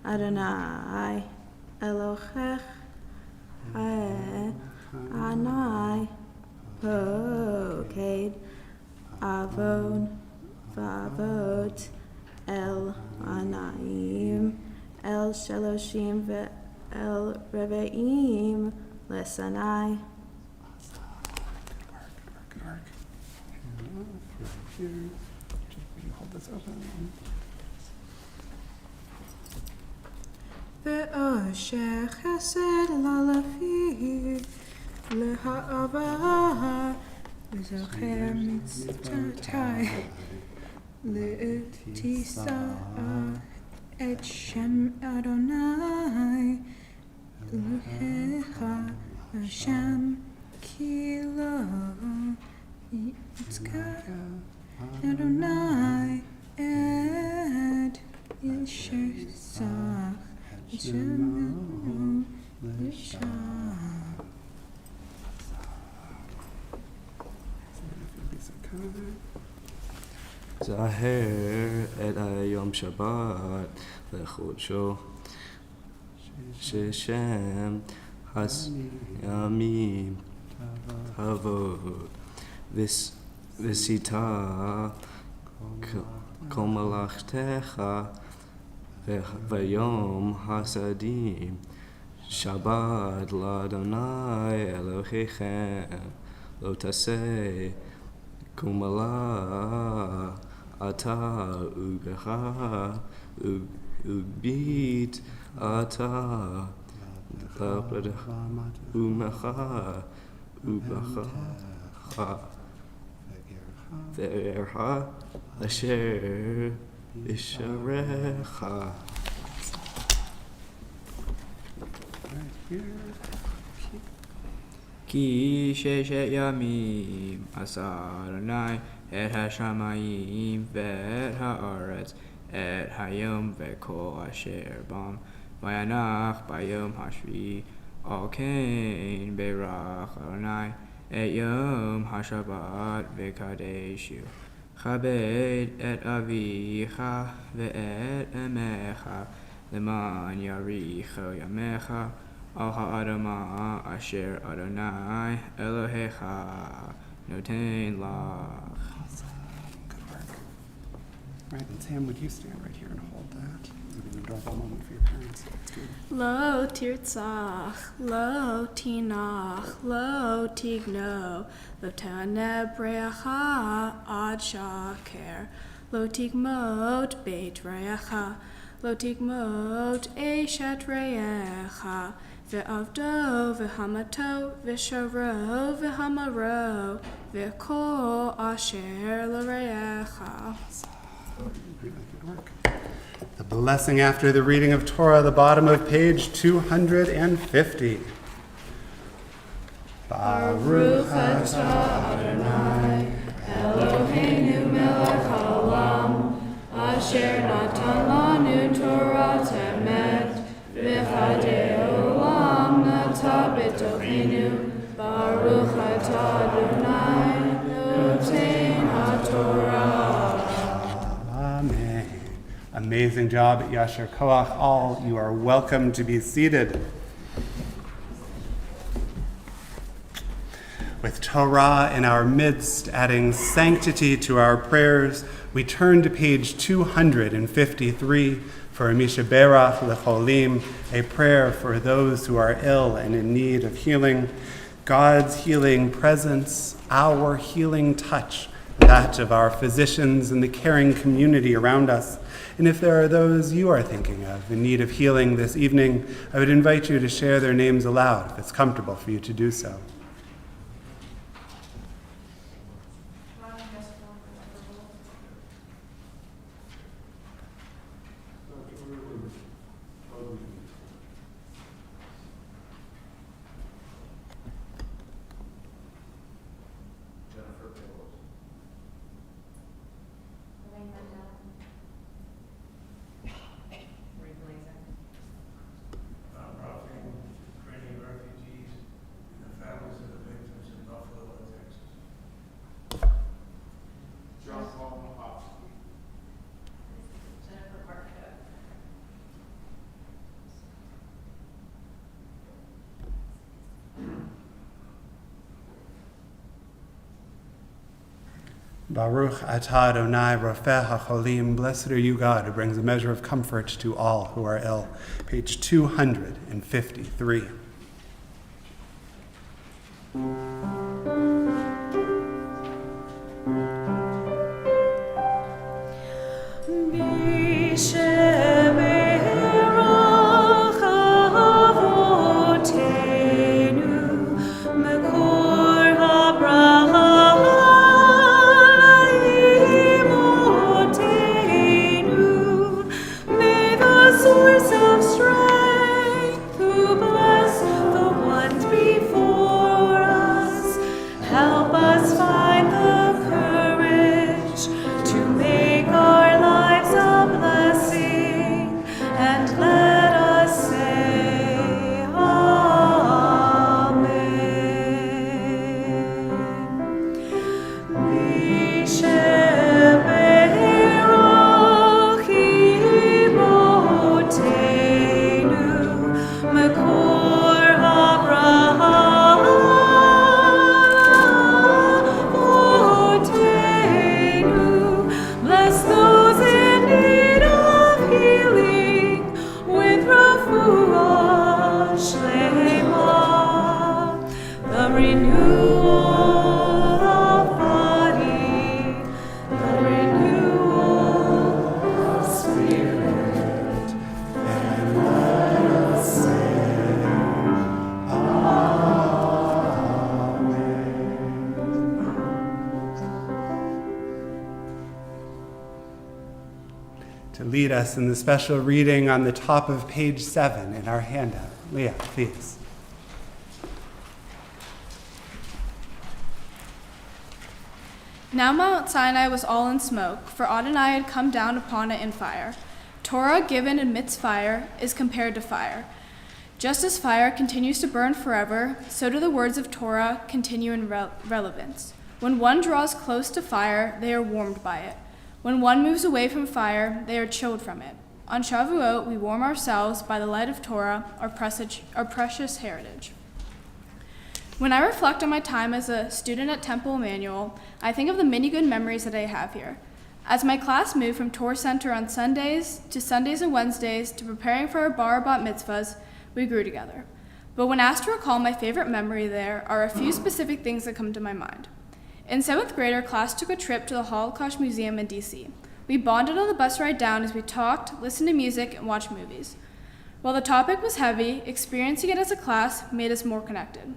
Adonai Elohech Anai Hoked Avon Vavot El Anaim El Shaloshim Ve'el Reve'im Lesanai. Here. Will you hold this open? Ve'asher chesed lalafi leha'ava v'zocher mitzvotai le'tisa et Shem Adonai Elohecha Hashem ki lo yitzka Adonai et Yishesach Shemenu Lisham. Zaher et Yom Shabbat lechodsho sheshem has yamim tavot visita כל מלאכתך ויום חסדים. שבת לאדוני אלוהיכם, לא תעשה קומלה אתה ובך וביט אתה לעבדך ומך ובך ורעך אשר ישרך. כי ששת ימים עשה אדוני את השמיים ואת הארץ, את היום וכל אשר בם, וינח ביום השביעי. על כן ברך אדוני את יום השבת וקדשו. כבד את אביך ואת אמך, למען יאריכו ימיך על האדמה אשר אדוני אלוהיך נותן לך. Good work. All right, and Sam, would you stand right here and hold that? It'll be an adorable moment for your parents. Let's do it. Lo tirtzach, lo tinach, lo tigno, lo taneb reacha ad shaker, lo tigmot beit reacha, lo tigmot eshet reacha, ve'avdo ve'hamato ve'sharo ve'hamaro ve'kol asher l'reacha. Good work. The blessing after the reading of Torah, the bottom of page 250. Baruch atah Adonai Eloheinu melech haolam, asher natan lanu Torah temet, v'chadei olam nata b'tochenu, Baruch atah Adonai, noten haTorah. Amen. Amazing job at Yasher Koach. All, you are welcome to be seated. With Torah in our midst, adding sanctity to our prayers, we turn to page 253 for a Mishaberach Lecholim, a prayer for those who are ill and in need of healing. God's healing presence, our healing touch, that of our physicians and the caring community around us. And if there are those you are thinking of in need of healing this evening, I would invite you to share their names aloud if it's comfortable for you to do so. Baruch atah Adonai rofeh hacholim. Blessed are you, God, who brings a measure of comfort to all who are ill. Page 253. Before us. to lead us in the special reading on the top of page 7 in our handout. Leah, please. Now Mount Sinai was all in smoke, for Adonai had come down upon it in fire. Torah given amidst fire is compared to fire. Just as fire continues to burn forever, so do the words of Torah continue in relevance. When one draws close to fire, they are warmed by it. When one moves away from fire, they are chilled from it. On Shavuot, we warm ourselves by the light of Torah, our precious heritage. When I reflect on my time as a student at Temple Emmanuel, I think of the many good memories that I have here. As my class moved from Torah Center on Sundays to Sundays and Wednesdays to preparing for our bar bat mitzvahs, we grew together. But when asked to recall my favorite memory, there are a few specific things that come to my mind. In 7th grade, our class took a trip to the Holocaust Museum in D.C. We bonded on the bus ride down as we talked, listened to music, and watched movies. While the topic was heavy, experiencing it as a class made us more connected.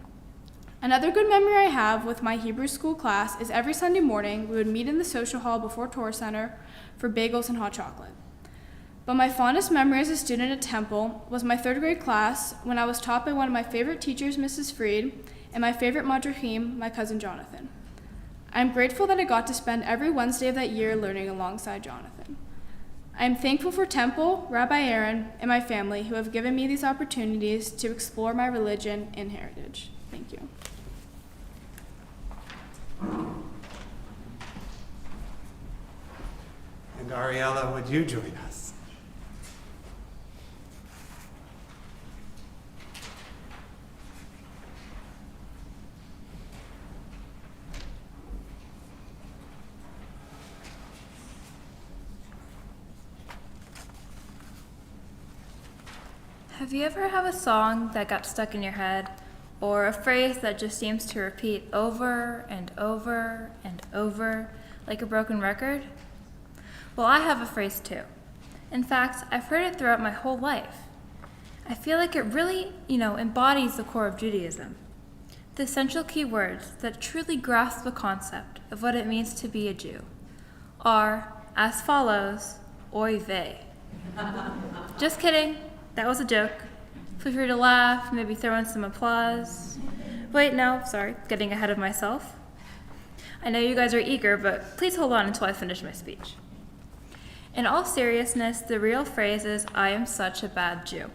Another good memory I have with my Hebrew school class is every Sunday morning we would meet in the social hall before Torah Center for bagels and hot chocolate. But my fondest memory as a student at Temple was my 3rd grade class when I was taught by one of my favorite teachers, Mrs. Freed, and my favorite madrachim, my cousin Jonathan. I am grateful that I got to spend every Wednesday of that year learning alongside Jonathan. I am thankful for Temple, Rabbi Aaron, and my family who have given me these opportunities to explore my religion and heritage. Thank you. And Ariella, would you join us? Have you ever have a song that got stuck in your head, or a phrase that just seems to repeat over and over and over like a broken record? Well, I have a phrase too. In fact, I've heard it throughout my whole life. I feel like it really, embodies the core of Judaism. The essential key words that truly grasp the concept of what it means to be a Jew are as follows, oy vey. Just kidding. That was a joke. Feel free to laugh, maybe throw in some applause. Wait, no, sorry, getting ahead of myself. I know you guys are eager, but please hold on until I finish my speech. In all seriousness, the real phrase is, I am such a bad Jew.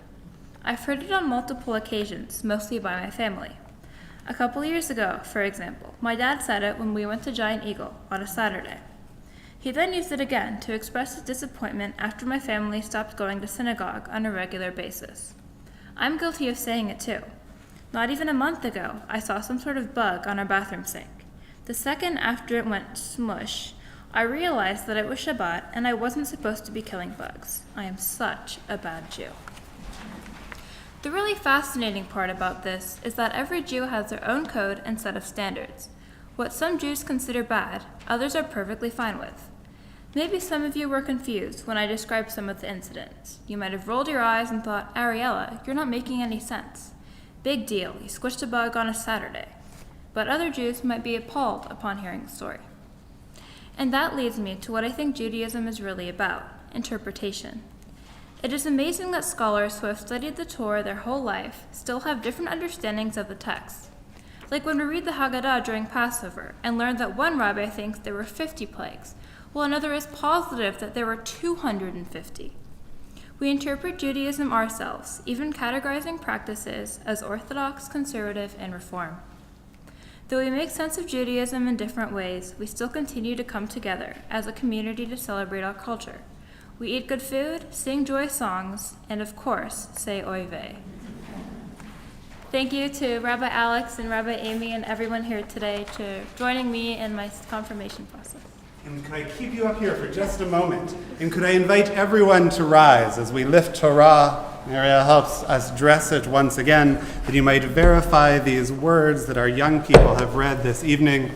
I've heard it on multiple occasions, mostly by my family. A couple years ago, for example, my dad said it when we went to Giant Eagle on a Saturday. He then used it again to express his disappointment after my family stopped going to synagogue on a regular basis. I'm guilty of saying it too. Not even a month ago, I saw some sort of bug on our bathroom sink. The second after it went smush, I realized that it was Shabbat and I wasn't supposed to be killing bugs. I am such a bad Jew. The really fascinating part about this is that every Jew has their own code and set of standards. What some Jews consider bad, others are perfectly fine with. Maybe some of you were confused when I described some of the incidents. You might have rolled your eyes and thought, Ariella, you're not making any sense. Big deal, you squished a bug on a Saturday. But other Jews might be appalled upon hearing the story. And that leads me to what I think Judaism is really about, interpretation. It is amazing that scholars who have studied the Torah their whole life still have different understandings of the text. Like when we read the Haggadah during Passover and learn that one rabbi thinks there were 50 plagues, while another is positive that there were 250. We interpret Judaism ourselves, even categorizing practices as Orthodox, Conservative, and Reform. Though we make sense of Judaism in different ways, we still continue to come together as a community to celebrate our culture. We eat good food, sing joyous songs, and of course, say oy vey. Thank you to Rabbi Alex and Rabbi Amy and everyone here today for joining me in my confirmation process. And could I keep you up here for just a moment? And could I invite everyone to rise as we lift Torah? Ariel helps us dress it once again, that you might verify these words that our young people have read this evening.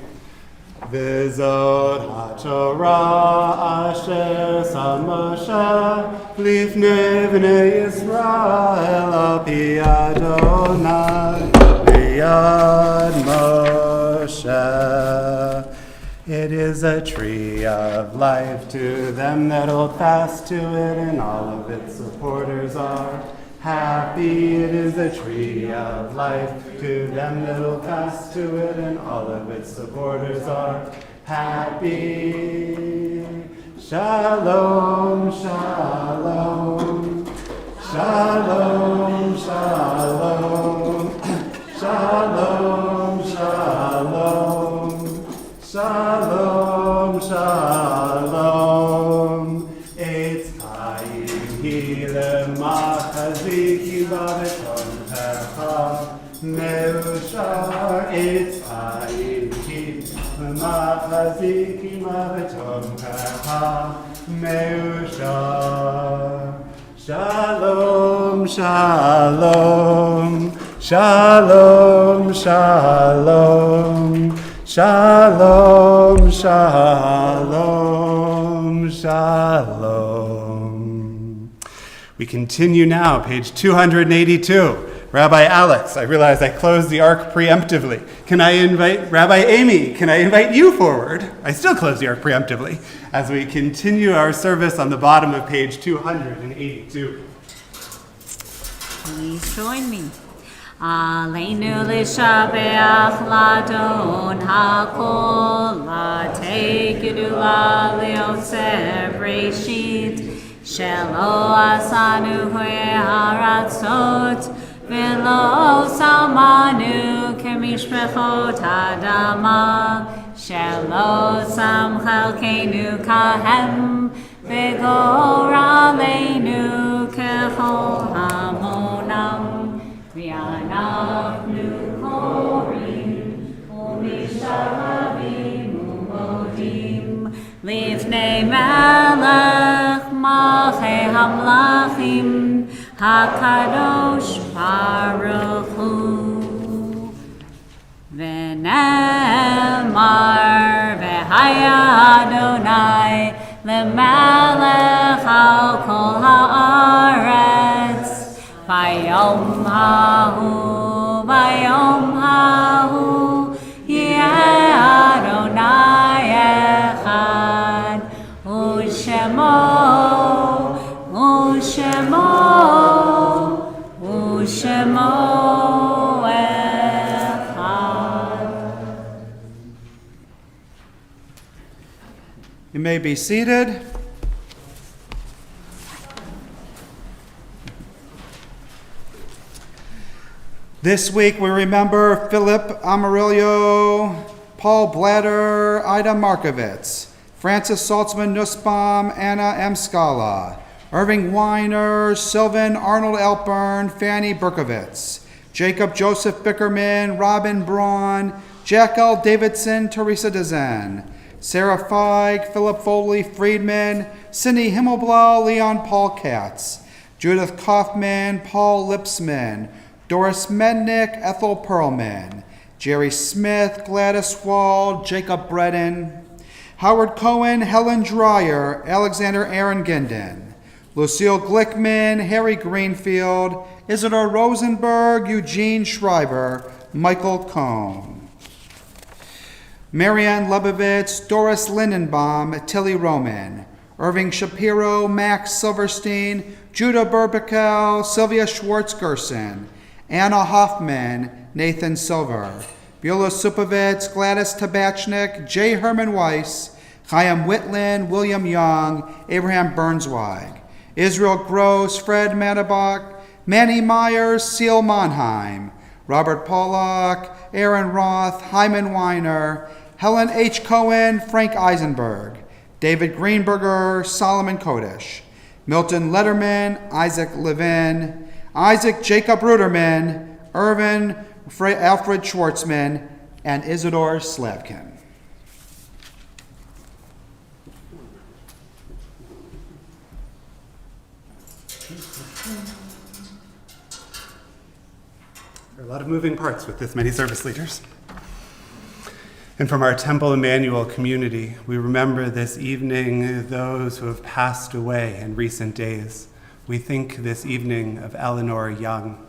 V'zot ha'Torah asher sam Moshe lifnei bnei Yisrael al pi Adonai b'yad Moshe. It is a tree of life. To them that hold fast to it, and all of its supporters are happy. It is a tree of life. To them that hold fast to it, and all of its supporters are happy. Shalom, shalom. Shalom, shalom. Shalom, shalom. Shalom, shalom. Eitz Chaim hi lemachaziki b'beton pecha meushar. Eitz Chaim hi lemachaziki b'beton pecha meushar. Shalom, shalom. Shalom, shalom. Shalom, shalom, shalom. We continue now, page 282. Rabbi Alex, I realize I closed the ark preemptively. Can I invite Rabbi Amy? Can I invite you forward? I still close the ark preemptively as we continue our service on the bottom of page 282. Please join me. Aleinu l'shabeach ladon hakol latei gedula lioseh breshit shelo asanu haratzot velo samanu kemishpechot adama shelo sam chalkeinu kahem v'goraleinu kechol hamonam. V'anachnu korim u'mishavim u'modim lifnei melech malchei hamlachim hakadosh baruch hu. V'nemar v'haya Adonai lemelech al kol haaretz. Bayom hahu, yeh Adonai echad, u'shemo echad. You may be seated. This week we remember Philip Amarillo, Paul Blatter, Ida Markovitz, Francis Saltzman Nussbaum, Anna M. Scala, Irving Weiner, Sylvan Arnold Elpern, Fanny Berkowitz, Jacob Joseph Bickerman, Robin Braun, Jack L. Davidson, Teresa Dezen, Sarah Feig, Philip Foley Friedman, Cindy Himmelblau, Leon Paul Katz, Judith Kaufman, Paul Lipsman, Doris Mednick, Ethel Perlman, Jerry Smith, Gladys Wall, Jacob Bredin, Howard Cohen, Helen Dreyer, Alexander Aaron Ginden, Lucille Glickman, Harry Greenfield, Isidore Rosenberg, Eugene Schreiber, Michael Cohn, Marianne Lebovitz, Doris Lindenbaum, Tilly Roman, Irving Shapiro, Max Silverstein, Judah Burbical, Sylvia Schwartz-Gerson, Anna Hoffman, Nathan Silver, Beulah Supovitz, Gladys Tabachnik, J. Herman Weiss, Chaim Whitland, William Young, Abraham Burnsweig, Israel Gross, Fred Matabach, Manny Myers, Seal Monheim, Robert Pollack, Aaron Roth, Hyman Weiner, Helen H. Cohen, Frank Eisenberg, David Greenberger, Solomon Kodesh, Milton Letterman, Isaac Levin, Isaac Jacob Ruderman, Irvin Alfred Schwartzman, and Isidore Slavkin. There are a lot of moving parts with this many service leaders. And from our Temple Emmanuel community, we remember this evening those who have passed away in recent days. We think this evening of Eleanor Young,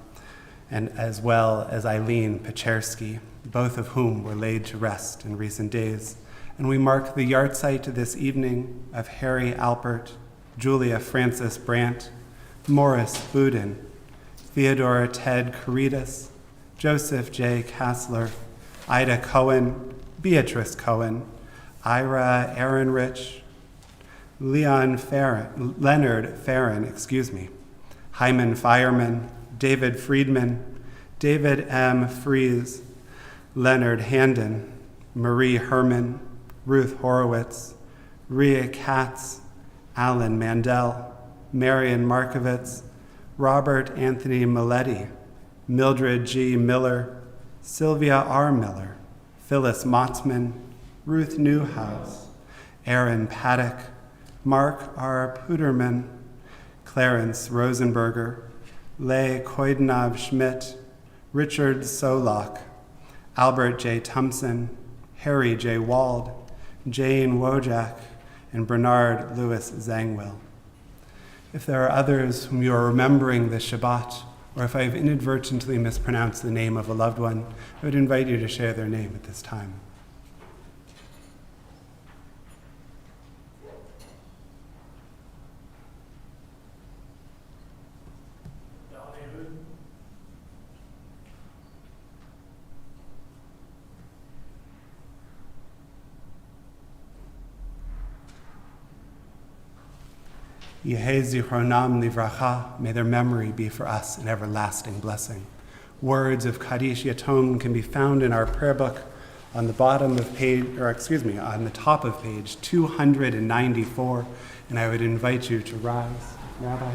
and as well as Eileen Pechersky, both of whom were laid to rest in recent days, and we mark the yahrzeit this evening of Harry Alpert, Julia Frances Brandt, Morris Boudin, Theodore Ted Caritas, Joseph J. Kassler, Ida Cohen, Beatrice Cohen, Ira Ehrenrich, Leonard Farron, Hyman Fireman, David Friedman, David M. Fries, Leonard Handon, Marie Herman, Ruth Horowitz, Ria Katz, Alan Mandel, Marion Markovitz, Robert Anthony Milletti, Mildred G. Miller, Sylvia R. Miller, Phyllis Motzman, Ruth Newhouse, Aaron Paddock, Mark R. Puderman, Clarence Rosenberger, Leigh Koidenov Schmidt, Richard Solak, Albert J. Thompson, Harry J. Wald, Jane Wojak, and Bernard Louis Zangwill. If there are others whom you are remembering this Shabbat, or if I have inadvertently mispronounced the name of a loved one, I would invite you to share their name at this time. Yehei zichronam livracha, may their memory be for us an everlasting blessing. Words of Kaddish Yatom can be found in our prayer book on the bottom of on the top of page 294, and I would invite you to rise, Rabbi.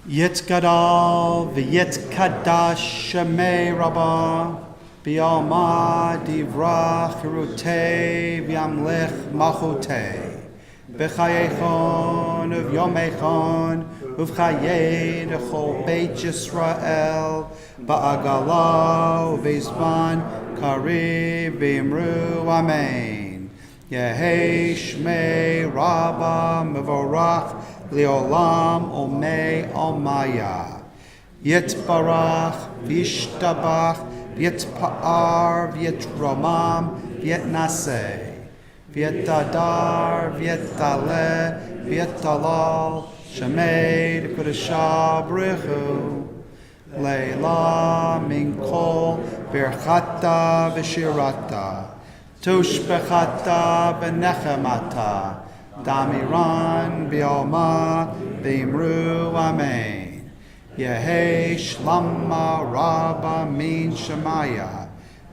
Yitzgadal v'yitzkadash shemei Rabbah B'alma divrach rutei v'yamlech machutei B'chayechon uv'yomechon uv'chayei nechol Beit Yisrael ba'agala u'v'zman karib v'imru amen. Yehei shmei Rabbah mevorach Leolam Omei Omaya Yitbarach Vishtabach Yitpa'ar Yitromam Yitnaseh Yitadar Yitale Yitalal Shemei Kudasha Brichu Leila Minkol Birchata Vishirata Tushbechata Benechemata Damiran Bialma Bimru Amen. Yehei Shlama Rabba Min Shemaya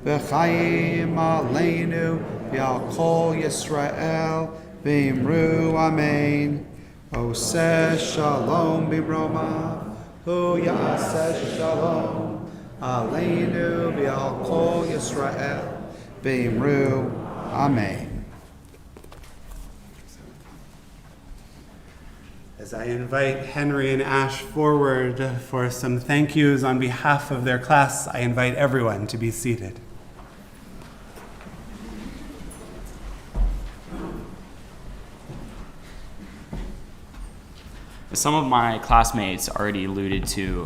V'chaim Aleinu V'al Kol Yisrael Bimru Amen. Oseh Shalom B'Roma Hu Yaseh Shalom Aleinu V'al Kol Yisrael Bimru Amen. As I invite Henry and Ash forward for some thank yous on behalf of their class, I invite everyone to be seated. Some of my classmates already alluded to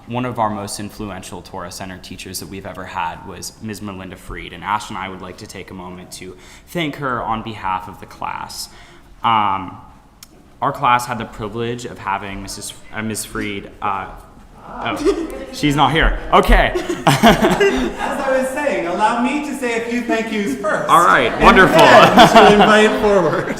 one of our most influential Torah Center teachers that we've ever had was Ms. Melinda Freed, and Ash and I would like to take a moment to thank her on behalf of the class. Our class had the privilege of having Ms. Freed. She's not here. Okay. As I was saying, allow me to say a few thank yous first. All right, wonderful. To invite forward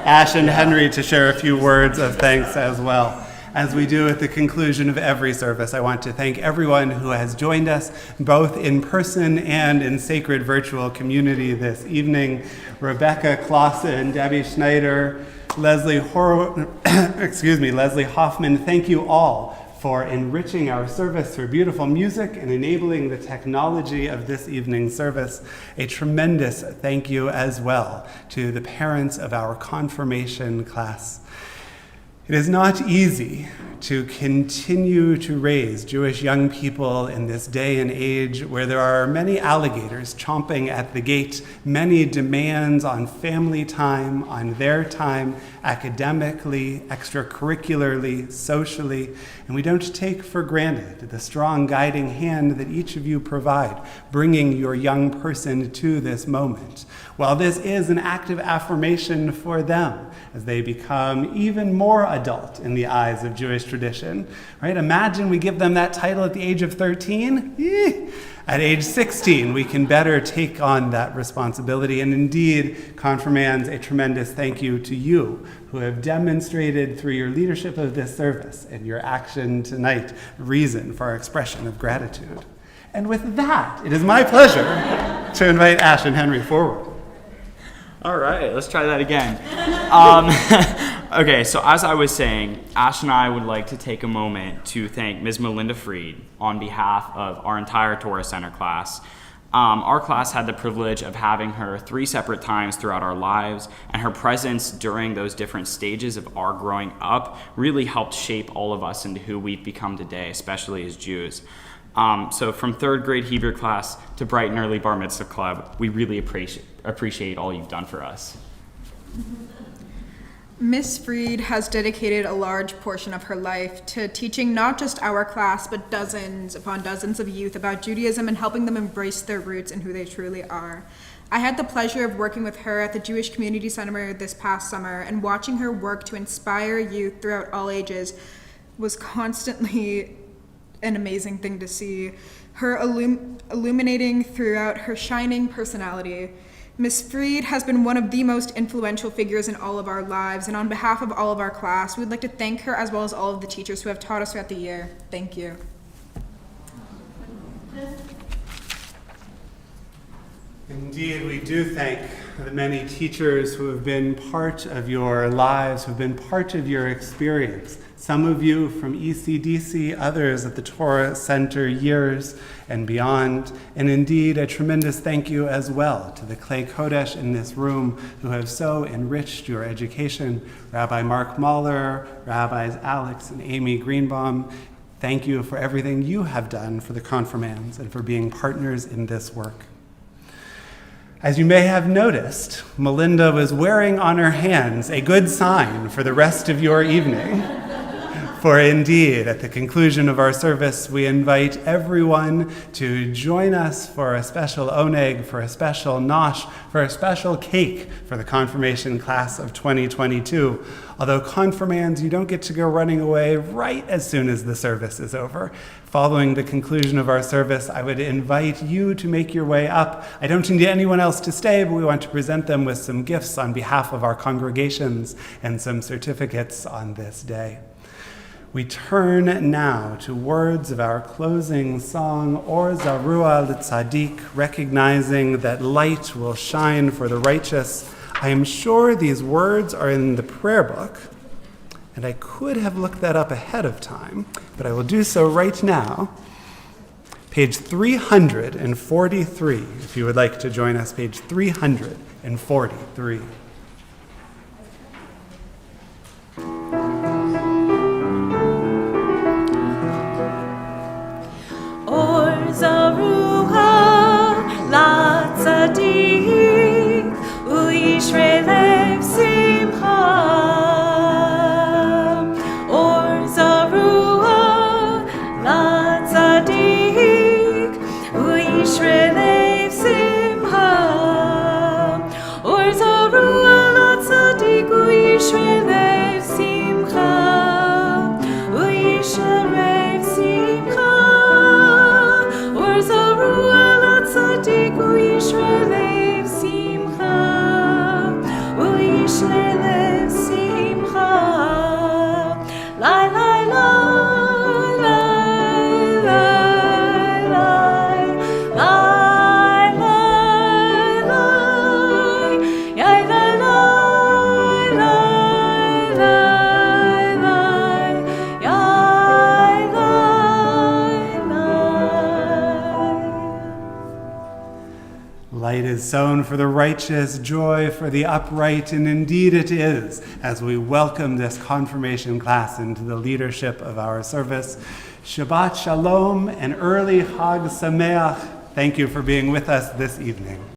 Ash and Henry to share a few words of thanks as well. As we do at the conclusion of every service, I want to thank everyone who has joined us, both in person and in sacred virtual community this evening. Rebecca Clausen, Debbie Schneider, Leslie Hoffman, thank you all for enriching our service through beautiful music and enabling the technology of this evening's service. A tremendous thank you as well to the parents of our confirmation class. It is not easy to continue to raise Jewish young people in this day and age where there are many alligators chomping at the gate, many demands on family time, on their time, academically, extracurricularly, socially, and we don't take for granted the strong guiding hand that each of you provide, bringing your young person to this moment. While this is an active affirmation for them as they become even more adult in the eyes of Jewish tradition, right? Imagine we give them that title at the age of 13. At age 16, we can better take on that responsibility. And indeed, Confirmands, a tremendous thank you to you who have demonstrated through your leadership of this service and your action tonight reason for our expression of gratitude. And with that, it is my pleasure to invite Ash and Henry forward. All right, let's try that again. Okay, so as I was saying, Ash and I would like to take a moment to thank Ms. Melinda Freed on behalf of our entire Torah Center class. Our class had the privilege of having her 3 separate times throughout our lives, and her presence during those different stages of our growing up really helped shape all of us into who we've become today, especially as Jews. So from 3rd grade Hebrew class to bright and early Bar Mitzvah Club, we really appreciate all you've done for us. Miss Freed has dedicated a large portion of her life to teaching not just our class, but dozens upon dozens of youth about Judaism and helping them embrace their roots and who they truly are. I had the pleasure of working with her at the Jewish Community Center this past summer, and watching her work to inspire youth throughout all ages was constantly an amazing thing to see. Her illuminating throughout her shining personality. Ms. Freed has been one of the most influential figures in all of our lives, and on behalf of all of our class, we'd like to thank her as well as all of the teachers who have taught us throughout the year. Thank you. Indeed, we do thank the many teachers who have been part of your lives, who have been part of your experience. Some of you from ECDC, others at the Torah Center years and beyond. And indeed, a tremendous thank you as well to the Klei Kodesh in this room who have so enriched your education. Rabbi Mark Mahler, Rabbis Alex and Amy Greenbaum, thank you for everything you have done for the Confirmands and for being partners in this work. As you may have noticed, Melinda was wearing on her hands a good sign for the rest of your evening. For indeed, at the conclusion of our service, we invite everyone to join us for a special oneg, for a special nosh, for a special cake for the confirmation class of 2022. Although confirmands, you don't get to go running away right as soon as the service is over. Following the conclusion of our service, I would invite you to make your way up. I don't need anyone else to stay, but we want to present them with some gifts on behalf of our congregations and some certificates on this day. We turn now to words of our closing song, Or Zarua L'Tzadik, recognizing that light will shine for the righteous. I am sure these words are in the prayer book, and I could have looked that up ahead of time, but I will do so right now. Page 343, if you would like to join us, page 343. Or Zarua sown for the righteous, joy for the upright, and indeed it is, as we welcome this confirmation class into the leadership of our service. Shabbat Shalom and early Chag Sameach. Thank you for being with us this evening.